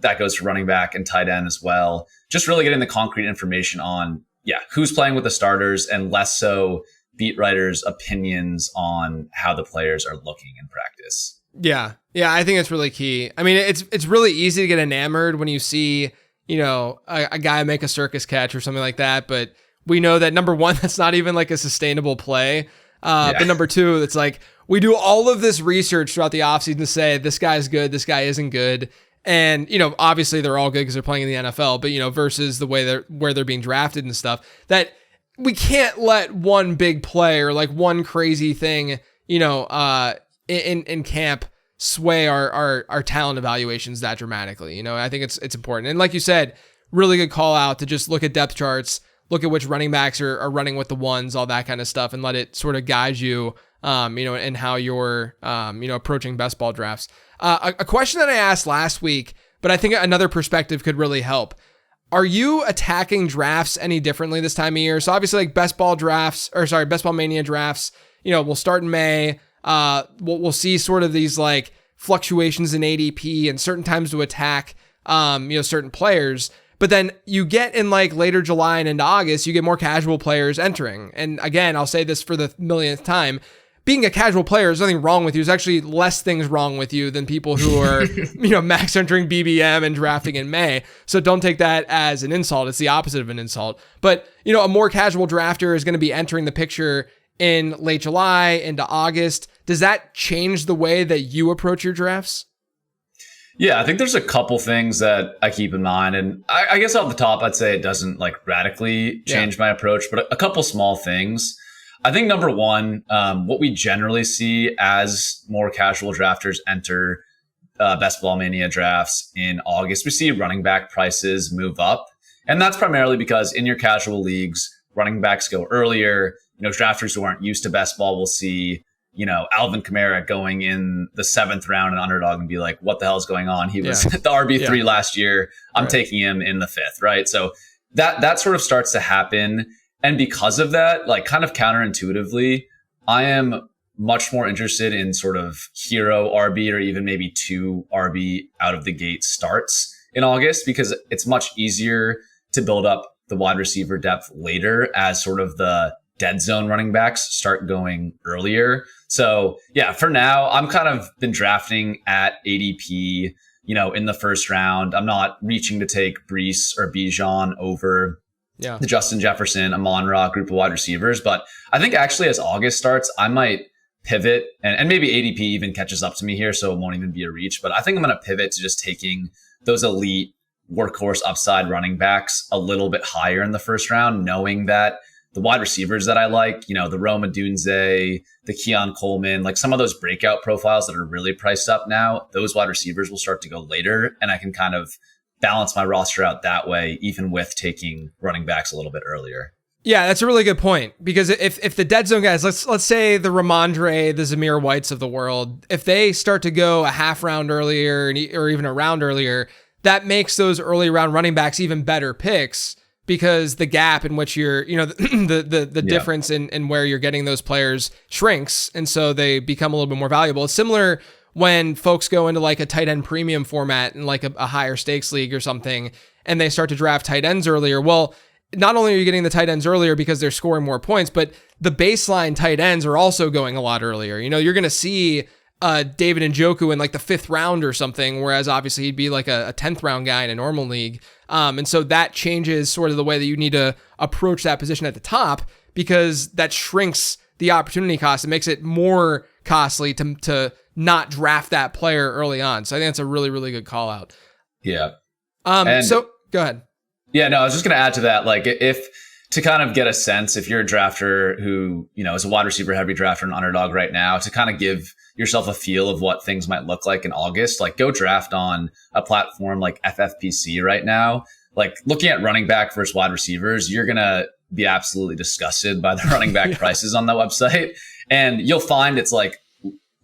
that goes for running back and tight end as well. Just really getting the concrete information on, who's playing with the starters and less so beat writers' opinions on how the players are looking in practice. Yeah, I think it's really key. I mean, it's really easy to get enamored when you see, a guy make a circus catch or something like that. But we know that number one, that's not even like a sustainable play. But number two, it's like we do all of this research throughout the offseason to say this guy's good, this guy isn't good. And, obviously they're all good because they're playing in the NFL, but, versus the way where they're being drafted and stuff, that we can't let one big play or like one crazy thing, in camp sway our talent evaluations that dramatically. I think it's important. And like you said, really good call out to just look at depth charts, look at which running backs are running with the ones, all that kind of stuff, and let it sort of guide you, in how you're, approaching best ball drafts. A question that I asked last week, but I think another perspective could really help. Are you attacking drafts any differently this time of year? So obviously like best ball mania drafts, we'll start in May. We'll see sort of these like fluctuations in ADP and certain times to attack, certain players. But then you get in like later July and into August, you get more casual players entering. And again, I'll say this for the millionth time. Being a casual player, there's nothing wrong with you. There's actually less things wrong with you than people who are, max entering BBM and drafting in May. So don't take that as an insult. It's the opposite of an insult. But, a more casual drafter is going to be entering the picture in late July into August. Does that change the way that you approach your drafts? Yeah, I think there's a couple things that I keep in mind. And I guess off the top, I'd say it doesn't like radically change my approach, but a couple small things. I think number one, what we generally see as more casual drafters enter best ball mania drafts in August, we see running back prices move up. And that's primarily because in your casual leagues, running backs go earlier. Drafters who aren't used to best ball will see, Alvin Kamara going in the 7th round in Underdog and be like, what the hell is going on? He was the RB3 last year. I'm taking him in the 5th, right? So that sort of starts to happen. And because of that, like kind of counterintuitively, I am much more interested in sort of hero RB or even maybe 2 RB out of the gate starts in August, because it's much easier to build up the wide receiver depth later as sort of the dead zone running backs start going earlier. So for now, I'm kind of been drafting at ADP, in the 1st round. I'm not reaching to take Breece or Bijan over the Justin Jefferson, Amon-Ra group of wide receivers. But I think actually as August starts, I might pivot and maybe ADP even catches up to me here, so it won't even be a reach. But I think I'm going to pivot to just taking those elite workhorse upside running backs a little bit higher in the 1st round, knowing that the wide receivers that I like, the Rome Odunze, the Keon Coleman, like some of those breakout profiles that are really priced up now, those wide receivers will start to go later. And I can kind of balance my roster out that way, even with taking running backs a little bit earlier. Yeah, that's a really good point, because if the dead zone guys, let's say the Ramondre, the Zamir Whites of the world, if they start to go a half round earlier or even a round earlier, that makes those early round running backs even better picks, because the gap in which you're, the difference in where you're getting those players shrinks, and so they become a little bit more valuable. It's similar when folks go into like a tight end premium format in like a higher stakes league or something, and they start to draft tight ends earlier. Well, not only are you getting the tight ends earlier because they're scoring more points, but the baseline tight ends are also going a lot earlier. You're going to see David Njoku in like the 5th round or something, whereas obviously he'd be like a 10th round guy in a normal league. And so that changes sort of the way that you need to approach that position at the top, because that shrinks the opportunity cost. It makes it more costly to not draft that player early on. So I think that's a really, really good call out. Yeah. So go ahead. Yeah, no, I was just going to add to that, like, if to kind of get a sense, if you're a drafter who, is a wide receiver heavy drafter and Underdog right now, to kind of give yourself a feel of what things might look like in August, like go draft on a platform like FFPC right now. Like looking at running back versus wide receivers, you're going to be absolutely disgusted by the running back prices on the website. And you'll find it's like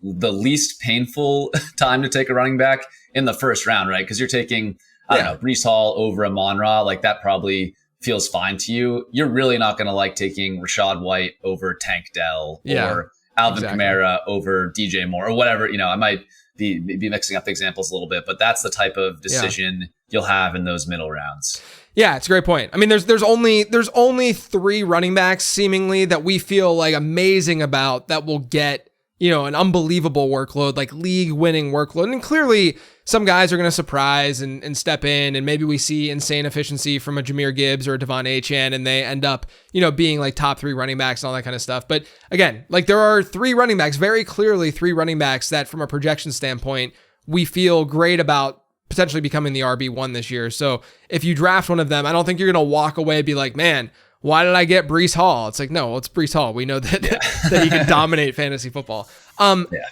the least painful time to take a running back in the first round, right? Because you're taking, I don't know, Breece Hall over Amon-Ra, like that probably feels fine to you. You're really not going to like taking Rashad White over Tank Dell or Alvin Kamara over DJ Moore or whatever. I might be mixing up the examples a little bit, but that's the type of decision you'll have in those middle rounds. Yeah, it's a great point. I mean, there's only 3 running backs seemingly that we feel like amazing about that will get, an unbelievable workload, like league winning workload. And clearly some guys are going to surprise and step in, and maybe we see insane efficiency from a Jahmyr Gibbs or a Devon Achane, and they end up, being like top 3 running backs and all that kind of stuff. But again, like there are 3 running backs, very clearly 3 running backs that from a projection standpoint, we feel great about potentially becoming the RB1 this year. So if you draft one of them, I don't think you're going to walk away and be like, man, why did I get Breece Hall? It's like, no, it's Breece Hall. We know that that he can dominate fantasy football.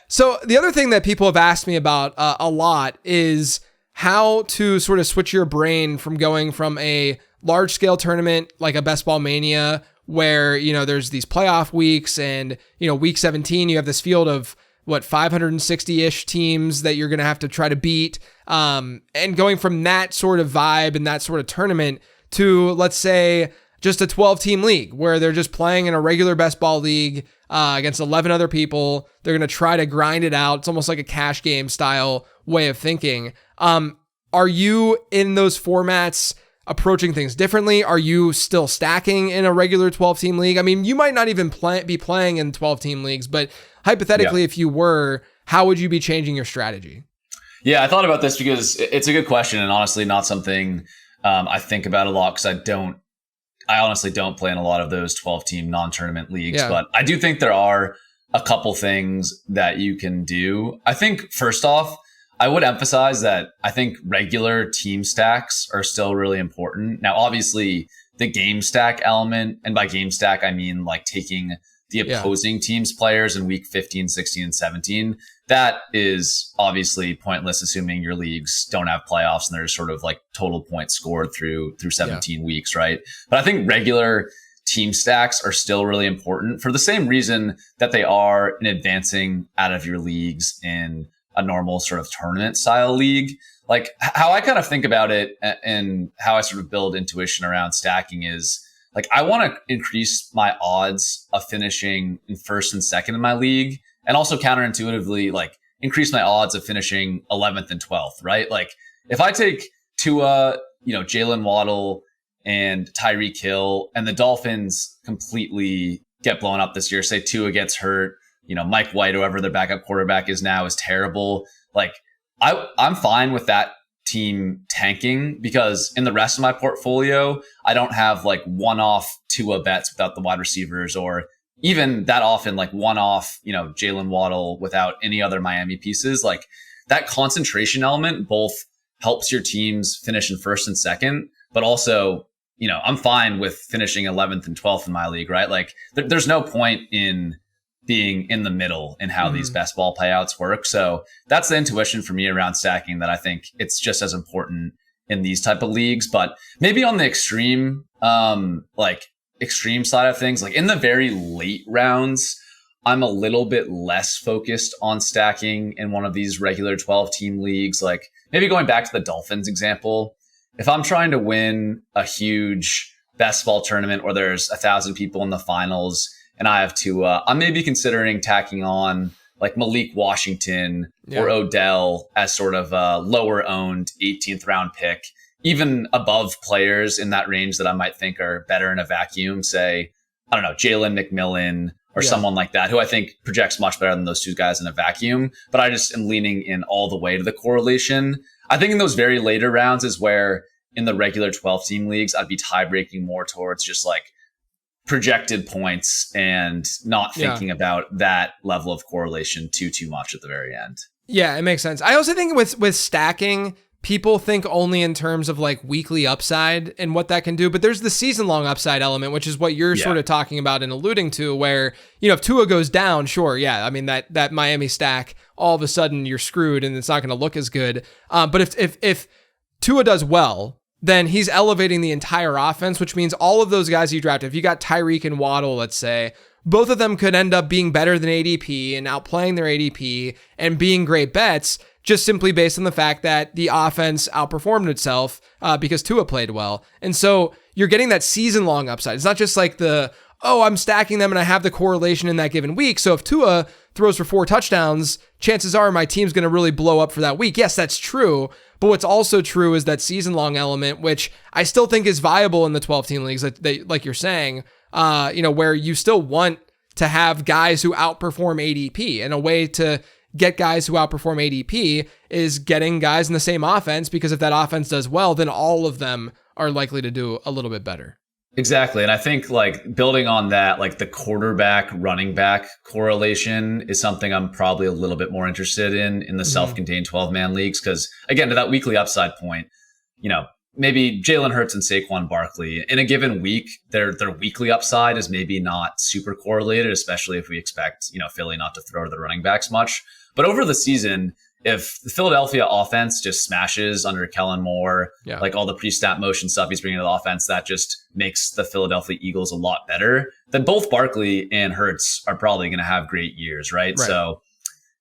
So the other thing that people have asked me about a lot is how to sort of switch your brain from going from a large scale tournament like a Best Ball Mania, where, there's these playoff weeks and, week 17, you have this field of 560-ish teams that you're going to have to try to beat. And going from that sort of vibe and that sort of tournament to, let's say, just a 12-team league where they're just playing in a regular best ball league against 11 other people. They're going to try to grind it out. It's almost like a cash game style way of thinking. Are you in those formats approaching things differently? Are you still stacking in a regular 12-team league? I mean, you might not even be playing in 12-team leagues, but hypothetically, if you were, how would you be changing your strategy? Yeah, I thought about this because it's a good question, and honestly not something I think about a lot, because I honestly don't play in a lot of those 12-team non-tournament leagues, but I do think there are a couple things that you can do. I think first off, I would emphasize that I think regular team stacks are still really important. Now, obviously the game stack element, and by game stack, I mean like taking the opposing team's players in week 15, 16, and 17. That is obviously pointless, assuming your leagues don't have playoffs and there's sort of like total points scored through 17 weeks, right? But I think regular team stacks are still really important for the same reason that they are in advancing out of your leagues in a normal sort of tournament style league. Like how I kind of think about it and how I sort of build intuition around stacking is like, I want to increase my odds of finishing in first and second in my league, and also counterintuitively, like increase my odds of finishing 11th and 12th, right? Like if I take Tua, Jaylen Waddle and Tyreek Hill, and the Dolphins completely get blown up this year, say Tua gets hurt, Mike White, whoever their backup quarterback is now, is terrible. Like I'm fine with that team tanking, because in the rest of my portfolio, I don't have like one-off Tua bets without the wide receivers, or even that often like one-off, Jaylen Waddle without any other Miami pieces. Like that concentration element both helps your teams finish in first and second, but also, I'm fine with finishing 11th and 12th in my league, right? Like there's no point in being in the middle in how these best ball payouts work. So that's the intuition for me around stacking, that I think it's just as important in these type of leagues. But maybe on the extreme, like extreme side of things, like in the very late rounds, I'm a little bit less focused on stacking in one of these regular 12 team leagues. Like maybe going back to the Dolphins example, if I'm trying to win a huge best ball tournament where there's 1,000 people in the finals and I have Tua, I'm maybe considering tacking on like Malik Washington or Odell as sort of a lower owned 18th round pick, even above players in that range that I might think are better in a vacuum. Say, I don't know, Jalen McMillan or someone like that, who I think projects much better than those two guys in a vacuum. But I just am leaning in all the way to the correlation. I think in those very later rounds is where in the regular 12 team leagues, I'd be tie breaking more towards just like projected points and not thinking about that level of correlation too much at the very end. Yeah, it makes sense. I also think with stacking, people think only in terms of like weekly upside and what that can do, but there's the season long upside element, which is what you're sort of talking about and alluding to, where, you know, if Tua goes down, sure. Yeah. I mean, that Miami stack, all of a sudden you're screwed and it's not going to look as good. But if Tua does well, then he's elevating the entire offense, which means all of those guys you drafted, if you got Tyreek and Waddle, let's say, both of them could end up being better than ADP and outplaying their ADP and being great bets, just simply based on the fact that the offense outperformed itself because Tua played well. And so you're getting that season-long upside. It's not just like I'm stacking them and I have the correlation in that given week. So if Tua throws for 4 touchdowns, chances are my team's going to really blow up for that week. Yes, that's true. But what's also true is that season-long element, which I still think is viable in the 12-team leagues, like you're saying, where you still want to have guys who outperform ADP. And a way to get guys who outperform ADP is getting guys in the same offense, because if that offense does well, then all of them are likely to do a little bit better. Exactly. And I think like building on that, like the quarterback running back correlation is something I'm probably a little bit more interested in the self-contained 12-man leagues. Cause again, to that weekly upside point, you know, maybe Jalen Hurts and Saquon Barkley in a given week, their weekly upside is maybe not super correlated, especially if we expect, you know, Philly not to throw to the running backs much. But over the season, if the Philadelphia offense just smashes under Kellen Moore, like all the pre-snap motion stuff he's bringing to the offense, that just makes the Philadelphia Eagles a lot better, then both Barkley and Hurts are probably going to have great years, right? So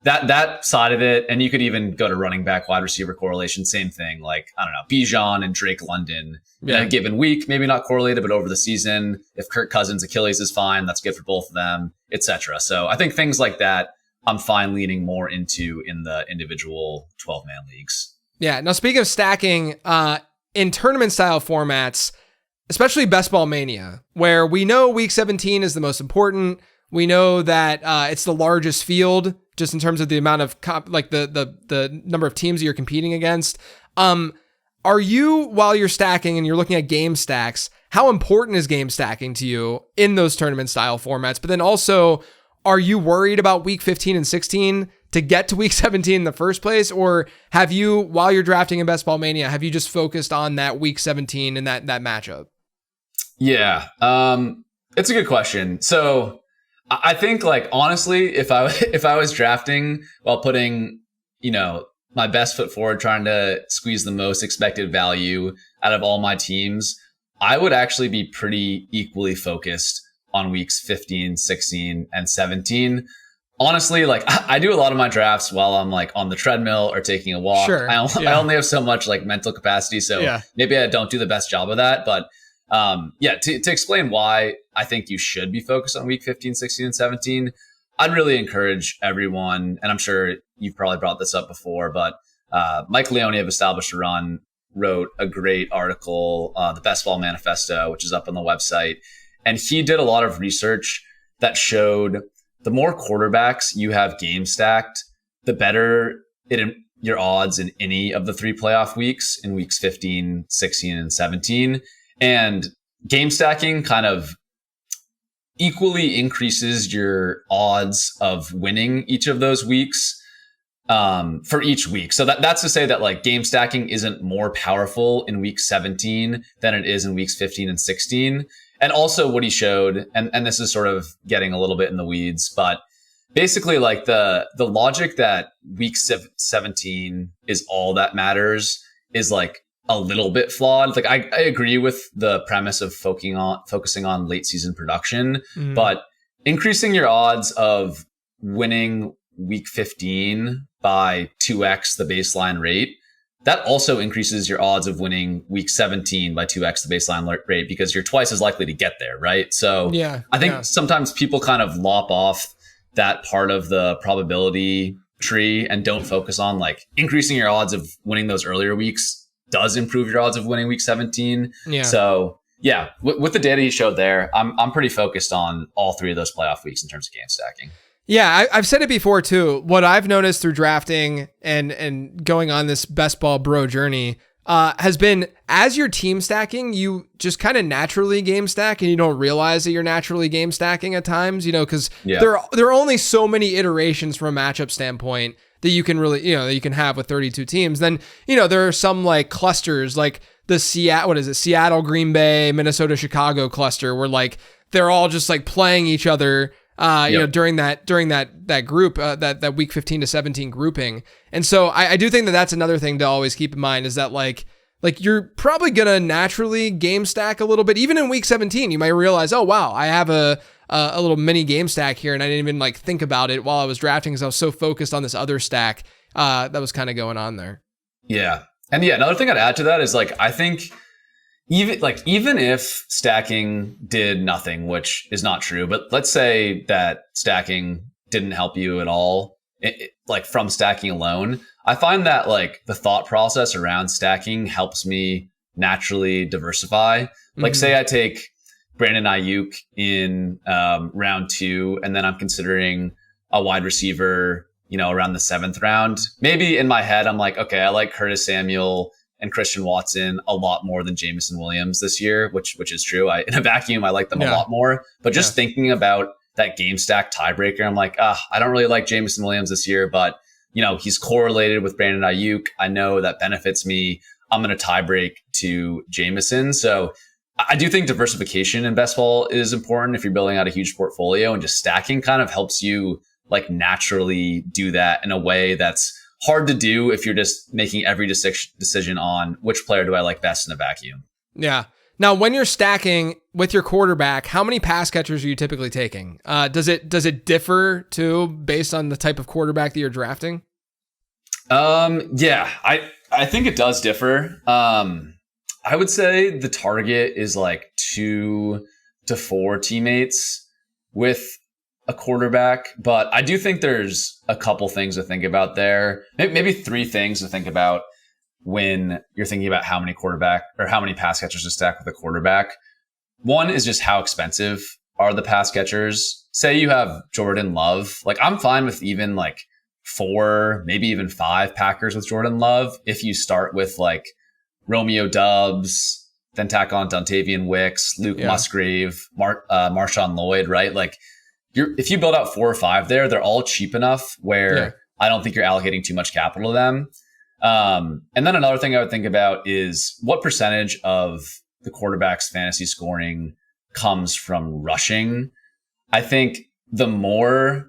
that side of it, and you could even go to running back, wide receiver correlation, same thing. Like, I don't know, Bijan and Drake London in a given week, maybe not correlated, but over the season, if Kirk Cousins' Achilles is fine, that's good for both of them, etc. So I think things like that, I'm fine leaning more into in the individual 12-man leagues. Yeah. Now, speaking of stacking, in tournament style formats, especially Best Ball Mania, where we know week 17 is the most important. We know that it's the largest field just in terms of the amount of the number of teams that you're competing against. Are you, while you're stacking and you're looking at game stacks, how important is game stacking to you in those tournament style formats? But then also, are you worried about week 15 and 16 to get to week 17 in the first place? Or have you, while you're drafting in Best Ball Mania, have you just focused on that week 17 and that matchup? Yeah, it's a good question. So I think, like, honestly, if I was drafting while putting, you know, my best foot forward, trying to squeeze the most expected value out of all my teams, I would actually be pretty equally focused on weeks 15, 16, and 17. Honestly, like, I do a lot of my drafts while I'm like on the treadmill or taking a walk. Sure. I only have so much like mental capacity, so maybe I don't do the best job of that. But to explain why I think you should be focused on week 15, 16, and 17, I'd really encourage everyone, and I'm sure you've probably brought this up before, but Mike Leone of Established to Run wrote a great article, the Best Ball Manifesto, which is up on the website. And he did a lot of research that showed the more quarterbacks you have game stacked, the better your odds in any of the 3 playoff weeks in weeks 15, 16, and 17. And game stacking kind of equally increases your odds of winning each of those weeks for each week. So that's to say that like game stacking isn't more powerful in week 17 than it is in weeks 15 and 16. And also what he showed, and this is sort of getting a little bit in the weeds, but basically like the logic that week 17 is all that matters is like a little bit flawed. Like I agree with the premise of focusing on late season production, but increasing your odds of winning week 15 by 2x the baseline rate, that also increases your odds of winning week 17 by 2x the baseline rate, because you're twice as likely to get there, right? So I think sometimes people kind of lop off that part of the probability tree and don't focus on like increasing your odds of winning those earlier weeks does improve your odds of winning week 17. So with the data you showed there, I'm pretty focused on all three of those playoff weeks in terms of game stacking. Yeah, I've said it before too. What I've noticed through drafting and going on this best ball bro journey has been, as you're team stacking, you just kind of naturally game stack and you don't realize that you're naturally game stacking at times, because there are only so many iterations from a matchup standpoint that you can really, that you can have with 32 teams. Then, there are some like clusters, like the Seattle, Green Bay, Minnesota, Chicago cluster, where like they're all just like playing each other during that group, that week 15 to 17 grouping. And so I do think that that's another thing to always keep in mind, is that like you're probably going to naturally game stack a little bit. Even in week 17, you might realize, oh, wow, I have a little mini game stack here. And I didn't even like think about it while I was drafting, because I was so focused on this other stack that was kind of going on there. Yeah. And another thing I'd add to that is like, I think even if stacking did nothing, which is not true, but let's say that stacking didn't help you at all, like from stacking alone, I find that like the thought process around stacking helps me naturally diversify. Like say I take Brandon Ayuk in round 2, and then I'm considering a wide receiver, around the 7th round. Maybe in my head, I'm like, okay, I like Curtis Samuel and Christian Watson a lot more than Jameson Williams this year, which is true. In a vacuum, I like them a lot more. But just thinking about that game stack tiebreaker, I'm like, I don't really like Jameson Williams this year, but he's correlated with Brandon Ayuk. I know that benefits me. I'm going to tiebreak to Jameson. So I do think diversification in best ball is important if you're building out a huge portfolio, and just stacking kind of helps you like naturally do that in a way that's hard to do if you're just making every decision on which player do I like best in a vacuum. Yeah. Now, when you're stacking with your quarterback, how many pass catchers are you typically taking? Does it differ too based on the type of quarterback that you're drafting? I think it does differ. I would say the target is like 2 to 4 teammates with a quarterback, but I do think there's a couple things to think about there. Maybe 3 things to think about when you're thinking about how many pass catchers to stack with a quarterback. One is just how expensive are the pass catchers. Say you have Jordan Love. Like I'm fine with even like 4, maybe even 5 Packers with Jordan Love. If you start with like Romeo Doubs, then tack on Dontavian Wicks, Luke Musgrave, Marshawn Lloyd, right? Like if you build out 4 or 5 there, they're all cheap enough where I don't think you're allocating too much capital to them. And then another thing I would think about is what percentage of the quarterback's fantasy scoring comes from rushing. I think the more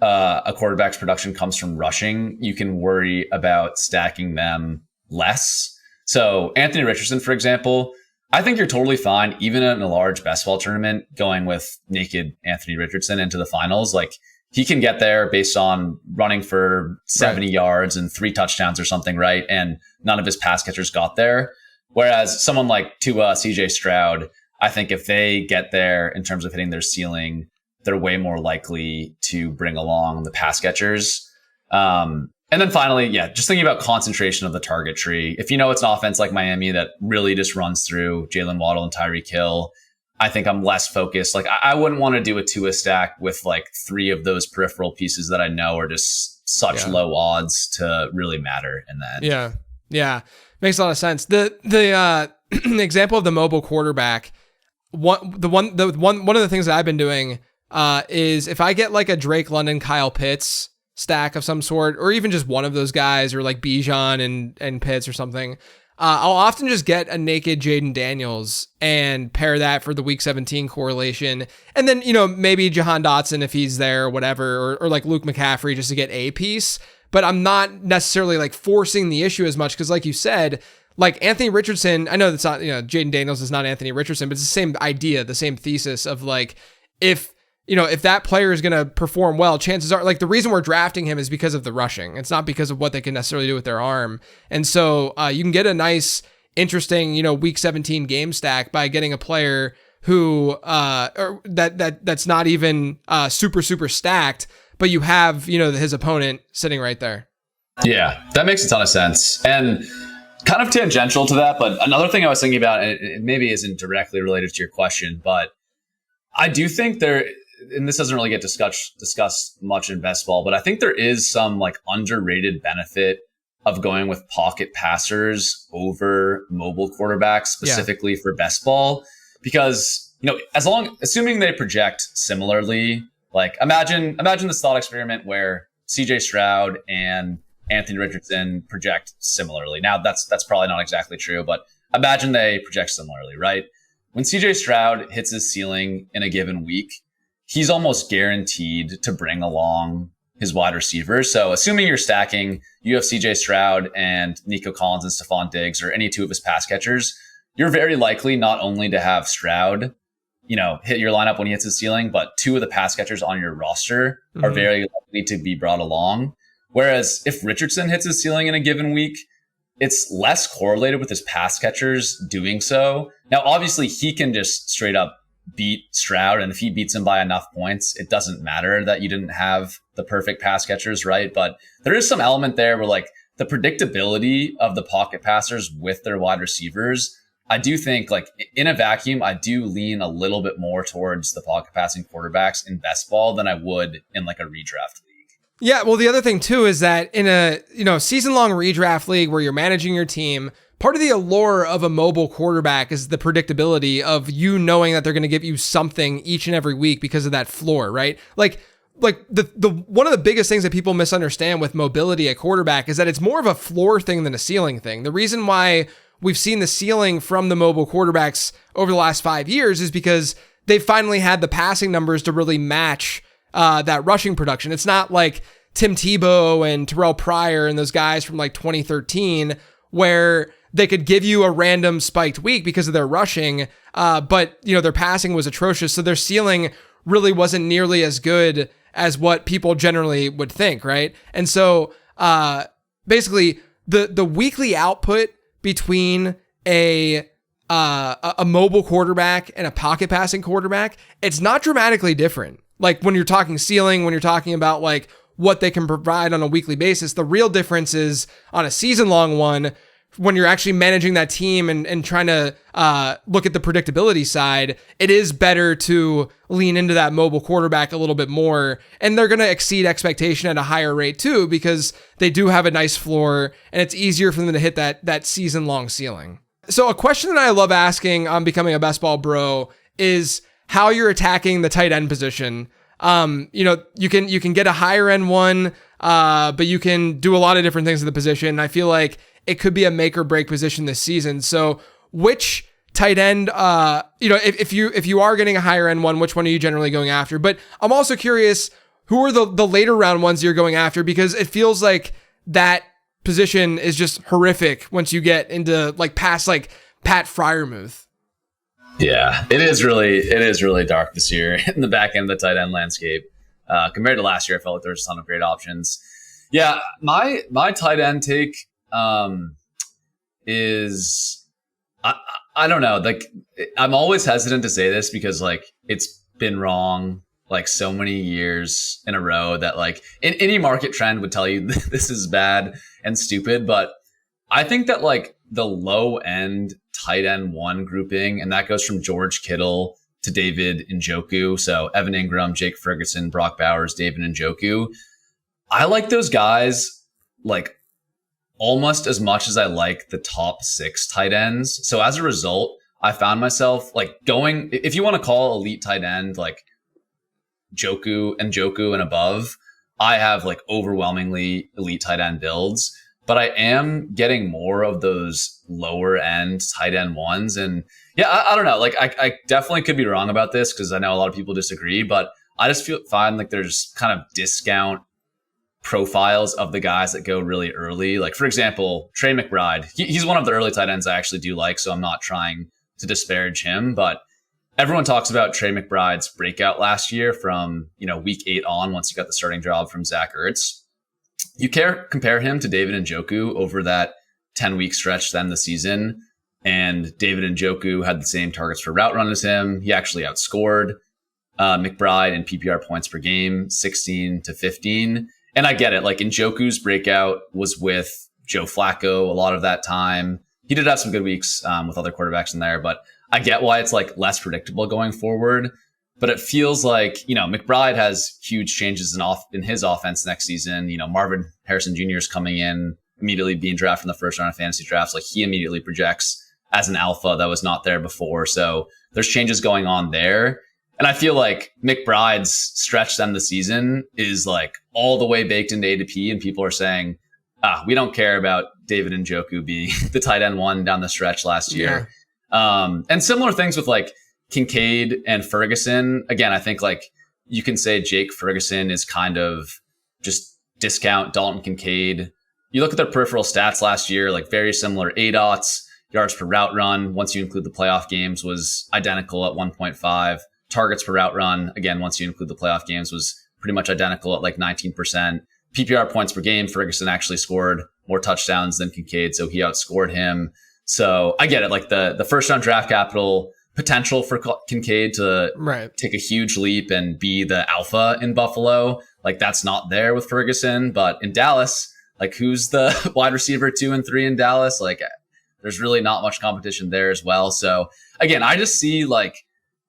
a quarterback's production comes from rushing, you can worry about stacking them less. So Anthony Richardson, for example, I think you're totally fine, even in a large best ball tournament, going with naked Anthony Richardson into the finals. Like he can get there based on running for 70 yards and 3 touchdowns or something, right? And none of his pass catchers got there. Whereas someone like Tua, CJ Stroud, I think if they get there in terms of hitting their ceiling, they're way more likely to bring along the pass catchers. And then finally, just thinking about concentration of the target tree. If it's an offense like Miami that really just runs through Jalen Waddle and Tyreek Hill, I think I'm less focused. Like I wouldn't want to do a Tua stack with like 3 of those peripheral pieces that I know are just such low odds to really matter in that. Yeah. Makes a lot of sense. The example of the mobile quarterback, one of the things that I've been doing is if I get like a Drake London, Kyle Pitts stack of some sort, or even just one of those guys, or like Bijan and Pitts or something, I'll often just get a naked Jayden Daniels and pair that for the week 17 correlation. And then, maybe Jahan Dotson if he's there or whatever, or like Luke McCaffrey just to get a piece. But I'm not necessarily like forcing the issue as much because like you said, like Anthony Richardson, I know that's not, Jayden Daniels is not Anthony Richardson, but it's the same idea, the same thesis of like, if that player is going to perform well, chances are, like, the reason we're drafting him is because of the rushing. It's not because of what they can necessarily do with their arm. And so you can get a nice, interesting, week 17 game stack by getting a player who that's not even super stacked, but you have his opponent sitting right there. Yeah, that makes a ton of sense. And kind of tangential to that, but another thing I was thinking about, and it maybe isn't directly related to your question, but I do think there, and this doesn't really get discussed much in best ball, but I think there is some like underrated benefit of going with pocket passers over mobile quarterbacks, specifically for best ball, because assuming they project similarly, like imagine this thought experiment where CJ Stroud and Anthony Richardson project similarly. Now that's probably not exactly true, but imagine they project similarly, right? When CJ Stroud hits his ceiling in a given week, he's almost guaranteed to bring along his wide receivers. So assuming you're stacking, you have CJ Stroud and Nico Collins and Stephon Diggs or any two of his pass catchers, you're very likely not only to have Stroud, hit your lineup when he hits his ceiling, but two of the pass catchers on your roster are very likely to be brought along. Whereas if Richardson hits his ceiling in a given week, it's less correlated with his pass catchers doing so. Now, obviously, he can just straight up beat Stroud, and if he beats him by enough points, it doesn't matter that you didn't have the perfect pass catchers, right? But there is some element there where like the predictability of the pocket passers with their wide receivers, I do think like in a vacuum, I do lean a little bit more towards the pocket passing quarterbacks in best ball than I would in like a redraft league. Yeah, well, the other thing too is that in a season-long redraft league where you're managing your team, part of the allure of a mobile quarterback is the predictability of knowing that they're going to give you something each and every week because of that floor, right? Like the one of the biggest things that people misunderstand with mobility at quarterback is that it's more of a floor thing than a ceiling thing. The reason why we've seen the ceiling from the mobile quarterbacks over the last 5 years is because they've finally had the passing numbers to really match that rushing production. It's not like Tim Tebow and Terrell Pryor and those guys from like 2013 where they could give you a random spiked week because of their rushing, but their passing was atrocious. So their ceiling really wasn't nearly as good as what people generally would think, right? And so basically the weekly output between a mobile quarterback and a pocket passing quarterback, it's not dramatically different. Like when you're talking ceiling, when you're talking about like what they can provide on a weekly basis, the real difference is on a season long one, when you're actually managing that team and trying to look at the predictability side, it is better to lean into that mobile quarterback a little bit more. And they're going to exceed expectation at a higher rate too, because they do have a nice floor and it's easier for them to hit that season long ceiling. So a question that I love asking on Becoming a Best Ball Bro is how you're attacking the tight end position. You can get a higher end one, but you can do a lot of different things in the position. I feel like it could be a make or break position this season. So which tight end, if you are getting a higher end one, which one are you generally going after? But I'm also curious, who are the later round ones you're going after? Because it feels like that position is just horrific once you get into like past like Pat Freiermuth. Yeah, it is really dark this year in the back end of the tight end landscape. Compared to last year, I felt like there was a ton of great options. Yeah, my tight end take is I don't know. Like I'm always hesitant to say this because like it's been wrong like so many years in a row that like in any market trend would tell you this is bad and stupid. But I think that like the low end tight end one grouping, and that goes from George Kittle to David Njoku. So Evan Ingram, Jake Ferguson, Brock Bowers, David Njoku. I like those guys like almost as much as I like the top 6 tight ends. So as a result, I found myself like going, if you want to call elite tight end like Njoku and above, I have like overwhelmingly elite tight end builds. But I am getting more of those lower end tight end ones. And yeah, I don't know. Like I definitely could be wrong about this because I know a lot of people disagree, but I just find like there's kind of discount profiles of the guys that go really early. Like, for example, Trey McBride, he's one of the early tight ends I actually do like, so I'm not trying to disparage him, but everyone talks about Trey McBride's breakout last year from, week 8 on, once he got the starting job from Zach Ertz. You compare him to David Njoku over that 10-week stretch then the season, and David Njoku had the same targets for route run as him. He actually outscored McBride in PPR points per game, 16 to 15. And I get it. Like, Njoku's breakout was with Joe Flacco a lot of that time. He did have some good weeks with other quarterbacks in there, but I get why it's like less predictable going forward. But it feels like, McBride has huge changes in his offense next season. Marvin Harrison Jr. is coming in, immediately being drafted in the first round of fantasy drafts. Like, he immediately projects as an alpha that was not there before. So there's changes going on there. And I feel like McBride's stretch then the season is like all the way baked into ADP, and people are saying, we don't care about David Njoku being the tight end 1 down the stretch last year. Yeah. And similar things with like Kincaid and Ferguson. Again, I think like you can say Jake Ferguson is kind of just discount Dalton Kincaid. You look at their peripheral stats last year, like very similar. ADOTs, yards per route run, once you include the playoff games, was identical at 1.5. Targets per route run, again, once you include the playoff games, was pretty much identical at like 19%. PPR points per game, Ferguson actually scored more touchdowns than Kincaid, so he outscored him. So I get it. Like the first round draft capital potential for Kincaid to take a huge leap and be the alpha in Buffalo, like that's not there with Ferguson. But in Dallas, like who's the wide receiver 2 and 3 in Dallas? Like there's really not much competition there as well. So again, I just see like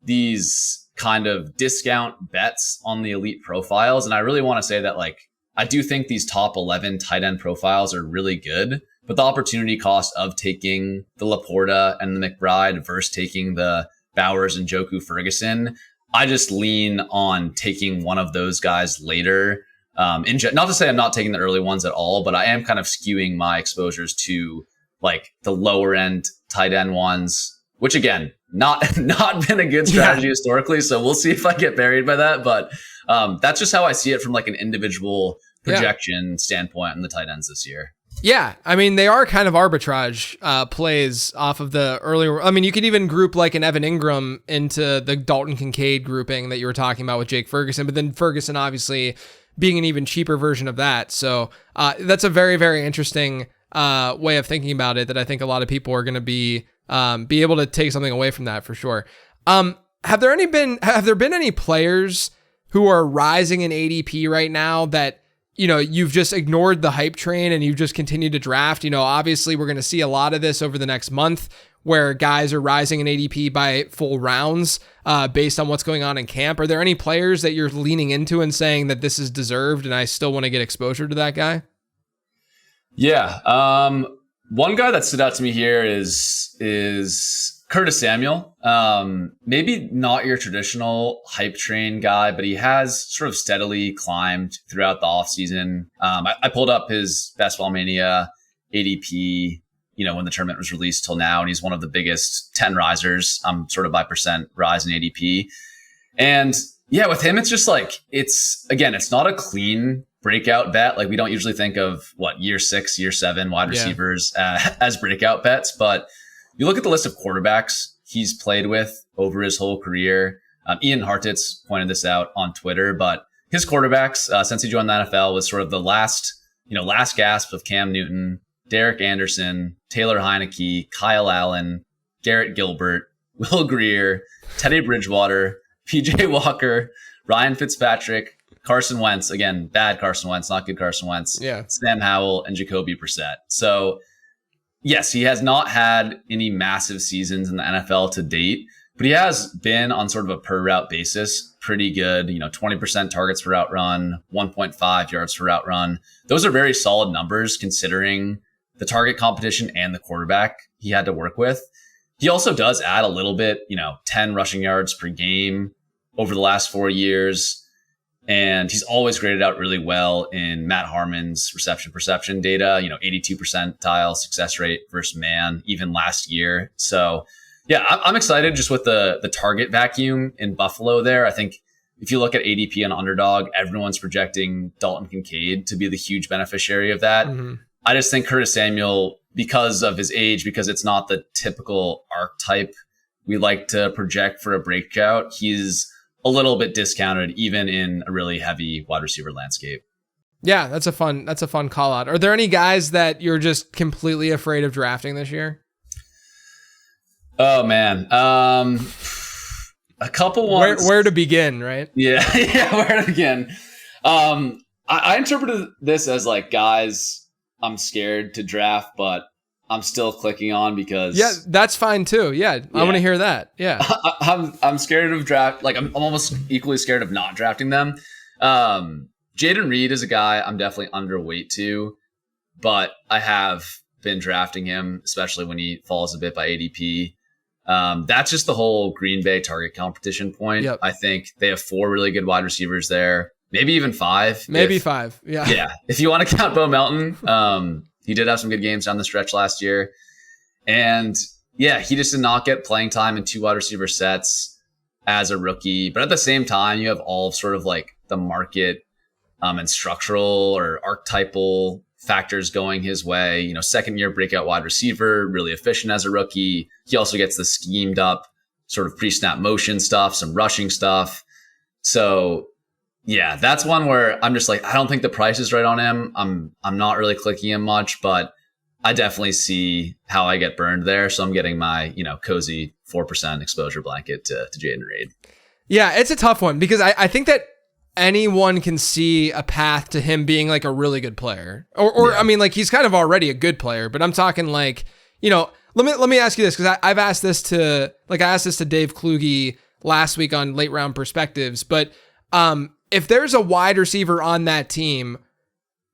these kind of discount bets on the elite profiles. And I really want to say that like, I do think these top 11 tight end profiles are really good, but the opportunity cost of taking the Laporta and the McBride versus taking the Bowers and Njoku Ferguson, I just lean on taking one of those guys later. Not to say I'm not taking the early ones at all, but I am kind of skewing my exposures to like the lower end tight end ones, which again, not been a good strategy historically. So we'll see if I get buried by that. But that's just how I see it from like an individual projection standpoint on the tight ends this year. Yeah, I mean, they are kind of arbitrage plays off of the earlier. I mean, you could even group like an Evan Ingram into the Dalton Kincaid grouping that you were talking about with Jake Ferguson, but then Ferguson obviously being an even cheaper version of that. So that's a very, very interesting way of thinking about it that I think a lot of people are going to be able to take something away from that for sure. Have there been any players who are rising in ADP right now that, you've just ignored the hype train and you've just continued to draft? Obviously we're going to see a lot of this over the next month where guys are rising in ADP by full rounds based on what's going on in camp. Are there any players that you're leaning into and saying that this is deserved and I still want to get exposure to that guy? Yeah. One guy that stood out to me here is Curtis Samuel. Maybe not your traditional hype train guy, but he has sort of steadily climbed throughout the offseason. I pulled up his Best Ball Mania ADP, when the tournament was released till now, and he's one of the biggest 10 risers, sort of by percent rise in ADP. And yeah, with him, it's just like, it's not a clean breakout bet. Like we don't usually think of year 6, year 7 wide receivers as breakout bets, but you look at the list of quarterbacks he's played with over his whole career. Ian Hartitz pointed this out on Twitter, but his quarterbacks since he joined the NFL was sort of the last gasp of Cam Newton, Derek Anderson, Taylor Heineke, Kyle Allen, Garrett Gilbert, Will Grier, Teddy Bridgewater, PJ Walker, Ryan Fitzpatrick, Carson Wentz, again, bad Carson Wentz, not good Carson Wentz, Sam Howell, and Jacoby Brissett. So yes, he has not had any massive seasons in the NFL to date, but he has been on sort of a per route basis pretty good. 20% targets per route run, 1.5 yards per route run. Those are very solid numbers considering the target competition and the quarterback he had to work with. He also does add a little bit, 10 rushing yards per game over the last 4 years. And he's always graded out really well in Matt Harmon's reception perception data, 82 percentile success rate versus man, even last year. So yeah, I'm excited just with the target vacuum in Buffalo there. I think if you look at ADP and Underdog, everyone's projecting Dalton Kincaid to be the huge beneficiary of that. I just think Curtis Samuel, because of his age, because it's not the typical archetype we like to project for a breakout, he's a little bit discounted even in a really heavy wide receiver landscape. Yeah, that's a fun call out. Are there any guys that you're just completely afraid of drafting this year? Oh man. A couple ones. Where to begin, right? Yeah, where to begin? I interpreted this as like guys I'm scared to draft, but I'm still clicking on because that's fine too. I want to hear that. Yeah, I'm scared of draft. Like I'm almost equally scared of not drafting them. Jayden Reed is a guy I'm definitely underweight to, but I have been drafting him, especially when he falls a bit by ADP. That's just the whole Green Bay target competition point. Yep. I think they have 4 really good wide receivers there, maybe even 5. Maybe 5. Yeah. If you want to count Bo Melton, he did have some good games down the stretch last year. And he just did not get playing time in 2 wide receiver sets as a rookie. But at the same time, you have all sort of like the market and structural or archetypal factors going his way. Second year breakout wide receiver, really efficient as a rookie. He also gets the schemed up sort of pre-snap motion stuff, some rushing stuff. So that's one where I'm just like, I don't think the price is right on him. I'm not really clicking him much, but I definitely see how I get burned there. So I'm getting my, cozy 4% exposure blanket to Jayden Reed. Yeah, it's a tough one because I think that anyone can see a path to him being like a really good player. I mean, like he's kind of already a good player, but I'm talking like, let me ask you this, because I've asked this to Dave Kluge last week on late round perspectives, but if there's a wide receiver on that team,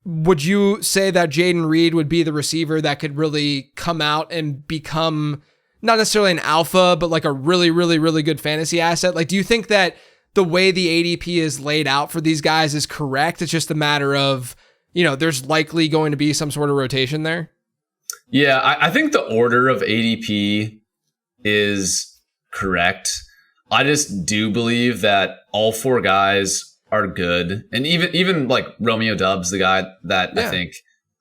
would you say that Jayden Reed would be the receiver that could really come out and become not necessarily an alpha, but like a really, really, really good fantasy asset? Like, do you think that the way the ADP is laid out for these guys is correct? It's just a matter of, there's likely going to be some sort of rotation there. Yeah, I think the order of ADP is correct. I just do believe that all 4 guys are good. And even like Romeo Doubs, the guy that I think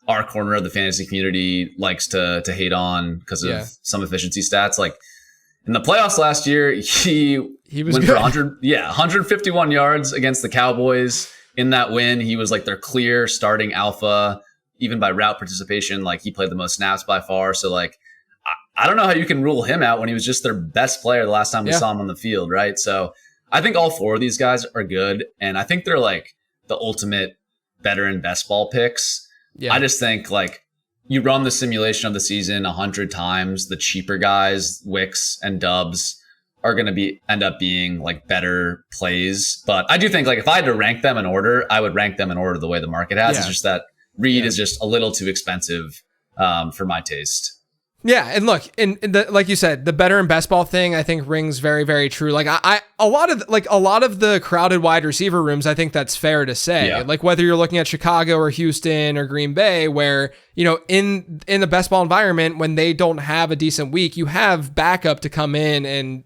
our corner of the fantasy community likes to hate on because of some efficiency stats. Like in the playoffs last year, he was went good. For 151 yards against the Cowboys. In that win, he was like their clear starting alpha. Even by route participation, like he played the most snaps by far. So like, I don't know how you can rule him out when he was just their best player the last time we saw him on the field, right? So I think all 4 of these guys are good. And I think they're like the ultimate better in best ball picks. Yeah. I just think like you run the simulation of the season 100 times, the cheaper guys, Wicks and Dubs, are going to end up being like better plays. But I do think like if I had to rank them in order, I would rank them in order the way the market has. It's just that Reed is just a little too expensive for my taste. Yeah, and look, like you said, the better in best ball thing I think rings very, very true. Like a lot of the crowded wide receiver rooms, I think that's fair to say. Yeah. Like whether you're looking at Chicago or Houston or Green Bay, where in the best ball environment, when they don't have a decent week, you have backup to come in and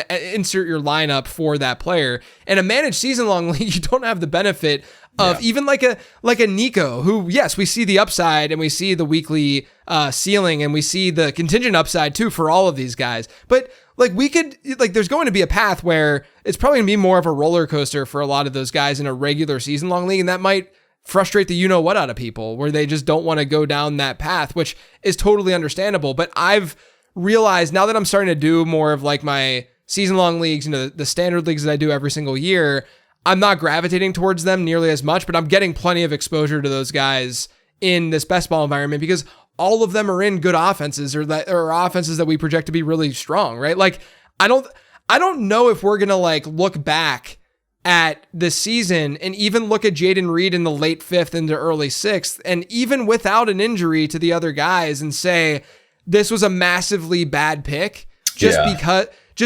insert your lineup for that player. In a managed season long league, you don't have the benefit of even like a Nico, who, yes, we see the upside and we see the weekly ceiling and we see the contingent upside too for all of these guys. But like there's going to be a path where it's probably gonna be more of a roller coaster for a lot of those guys in a regular season long league. And that might frustrate the you-know-what out of people where they just don't want to go down that path, which is totally understandable. But I've realized now that I'm starting to do more of like my season long leagues and the standard leagues that I do every single year, I'm not gravitating towards them nearly as much, but I'm getting plenty of exposure to those guys in this best ball environment because all of them are in good offenses or offenses that we project to be really strong, right? Like I don't know if we're going to like look back at the season and even look at Jayden Reed in the late 5th into early 6th and even without an injury to the other guys and say this was a massively bad pick just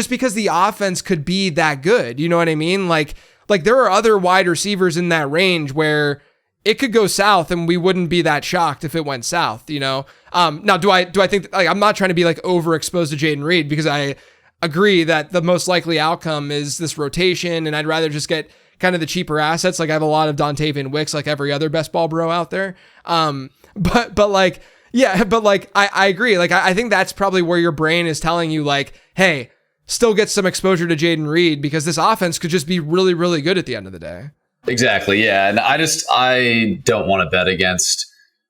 because the offense could be that good. You know what I mean? Like there are other wide receivers in that range where it could go south and we wouldn't be that shocked if it went south, Now, do I think like I'm not trying to be like overexposed to Jayden Reed because I agree that the most likely outcome is this rotation, and I'd rather just get kind of the cheaper assets. Like I have a lot of Dontavian Wicks, like every other best ball bro out there. But like, yeah, but like, I agree. Like, I think that's probably where your brain is telling you like, hey, still get some exposure to Jayden Reed because this offense could just be really, really good at the end of the day. Exactly. Yeah. And I don't want to bet against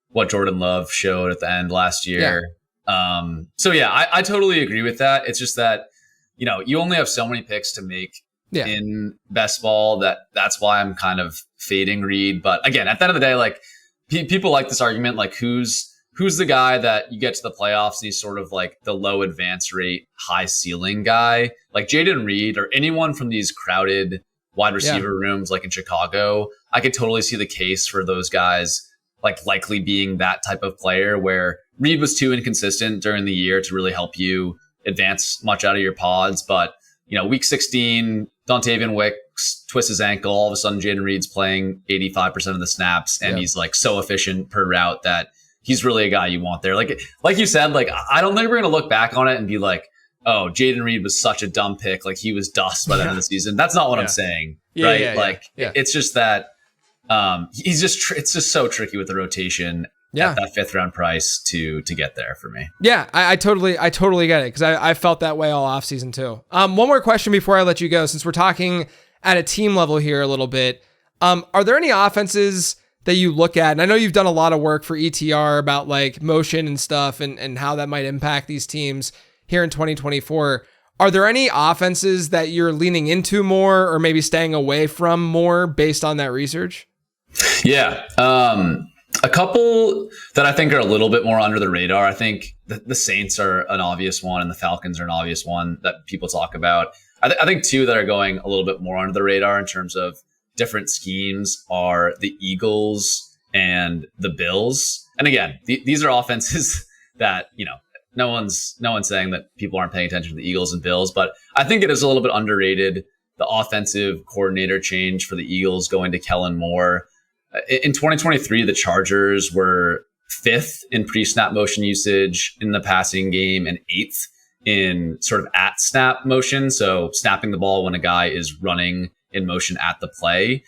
what Jordan Love showed at the end last year. Yeah. So yeah, I totally agree with that. It's just that, you know, you only have so many picks to make in best ball that's why I'm kind of fading Reed. But again, at the end of the day, like people like this argument, like who's the guy that you get to the playoffs and he's sort of like the low advance rate, high ceiling guy, like Jayden Reed or anyone from these crowded wide receiver rooms like in Chicago. I could totally see the case for those guys like likely being that type of player where Reed was too inconsistent during the year to really help you advance much out of your pods. But, you know, week 16, Dontavian Wicks twists his ankle. All of a sudden, Jayden Reed's playing 85% of the snaps and he's like so efficient per route that he's really a guy you want there. Like you said, like, I don't think we're going to look back on it and be like, oh, Jayden Reed was such a dumb pick. Like he was dust by the end of the season. That's not what I'm saying. Right. It's just that it's just so tricky with the rotation at that 5th round price to get there for me. Yeah. I totally get it. Cause I felt that way all off season too. One more question before I let you go, since we're talking at a team level here a little bit. Are there any offenses that you look at? And I know you've done a lot of work for ETR about like motion and stuff and how that might impact these teams here in 2024. Are there any offenses that you're leaning into more or maybe staying away from more based on that research? Yeah. A couple that I think are a little bit more under the radar. I think the Saints are an obvious one and the Falcons are an obvious one that people talk about. I think two that are going a little bit more under the radar in terms of different schemes are the Eagles and the Bills. And again, these are offenses that, you know, no one's saying that people aren't paying attention to the Eagles and Bills, but I think it is a little bit underrated. The offensive coordinator change for the Eagles going to Kellen Moore. In 2023, the Chargers were 5th in pre-snap motion usage in the passing game and 8th in sort of at snap motion. So snapping the ball when a guy is running in motion at the play.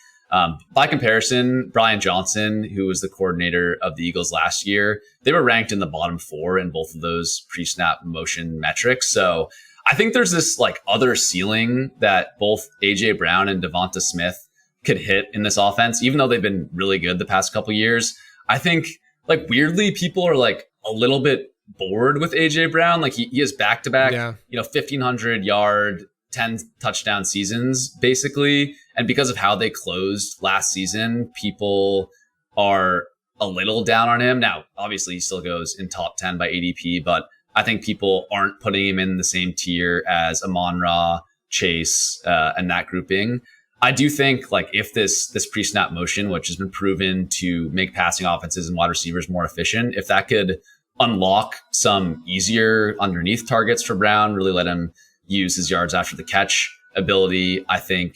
By comparison, Brian Johnson, who was the coordinator of the Eagles last year, they were ranked in the bottom 4 in both of those pre-snap motion metrics. So I think there's this like other ceiling that both AJ Brown and Devonta Smith could hit in this offense, even though they've been really good the past couple of years. I think like weirdly people are like a little bit bored with AJ Brown. Like he has back-to-back, 1,500 yard, 10 touchdown seasons basically. And because of how they closed last season, people are a little down on him. Now, obviously he still goes in top 10 by ADP, but I think people aren't putting him in the same tier as Amon-Ra, Chase, and that grouping. I do think like if this pre-snap motion, which has been proven to make passing offenses and wide receivers more efficient, if that could unlock some easier underneath targets for Brown, really let him use his yards after the catch ability, I think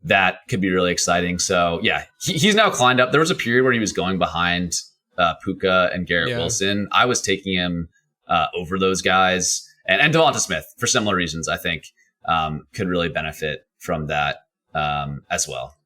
that could be really exciting. So yeah, he's now climbed up. There was a period where he was going behind Puka and Garrett Wilson. I was taking him over those guys, and Devonta Smith for similar reasons. I think could really benefit from that as well.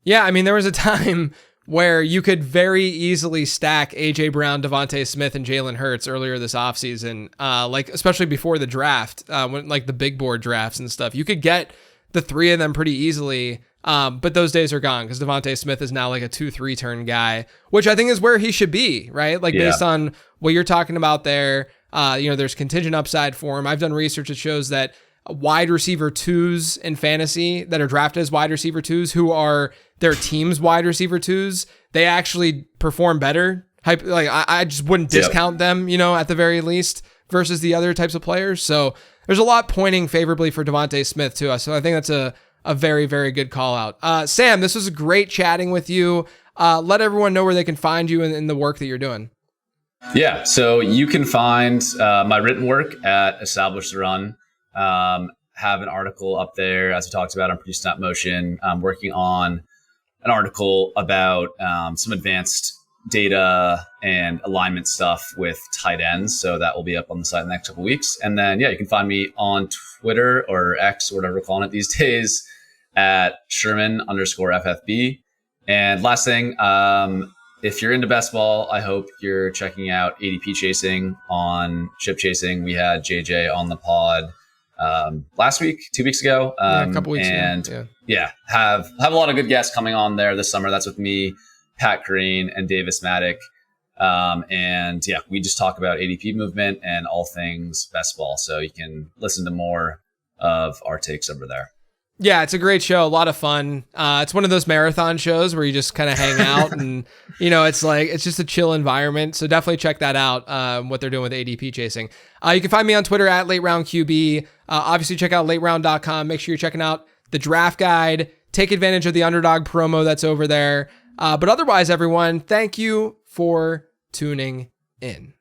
Yeah, I mean, there was a time where you could very easily stack AJ Brown, Devonta Smith, and Jalen Hurts earlier this offseason, like especially before the draft, when like the big board drafts and stuff. You could get the 3 of them pretty easily, but those days are gone because Devonta Smith is now like a 2-3 turn guy, which I think is where he should be, right? Like based on what you're talking about there, there's contingent upside for him. I've done research that shows that wide receiver 2s in fantasy that are drafted as wide receiver 2s who are their team's wide receiver 2s, they actually perform better. Like I just wouldn't discount them, at the very least versus the other types of players. So there's a lot pointing favorably for Devonta Smith to us. So I think that's a very, very good call out. Sam, this was great chatting with you. Let everyone know where they can find you in the work that you're doing. Yeah. So you can find my written work at Establish the Run. Have an article up there, as we talked about, on pre-snap motion. I'm working on an article about some advanced data and alignment stuff with tight ends. So that will be up on the site in the next couple of weeks. And then, you can find me on Twitter or X or whatever we're calling it these days at Sherman_FFB. And last thing, if you're into best ball, I hope you're checking out ADP Chasing on Chip Chasing. We had JJ on the pod last week, 2 weeks ago. A couple weeks and ago. Have a lot of good guests coming on there this summer. That's with me, Pat Green, and Davis Maddock. We just talk about ADP movement and all things best ball. So you can listen to more of our takes over there. Yeah, it's a great show. A lot of fun. It's one of those marathon shows where you just kind of hang out and, it's just a chill environment. So definitely check that out, what they're doing with ADP Chasing. You can find me on Twitter at LateRoundQB. Obviously, check out lateround.com. Make sure you're checking out the draft guide. Take advantage of the Underdog promo that's over there. But otherwise, everyone, thank you for tuning in.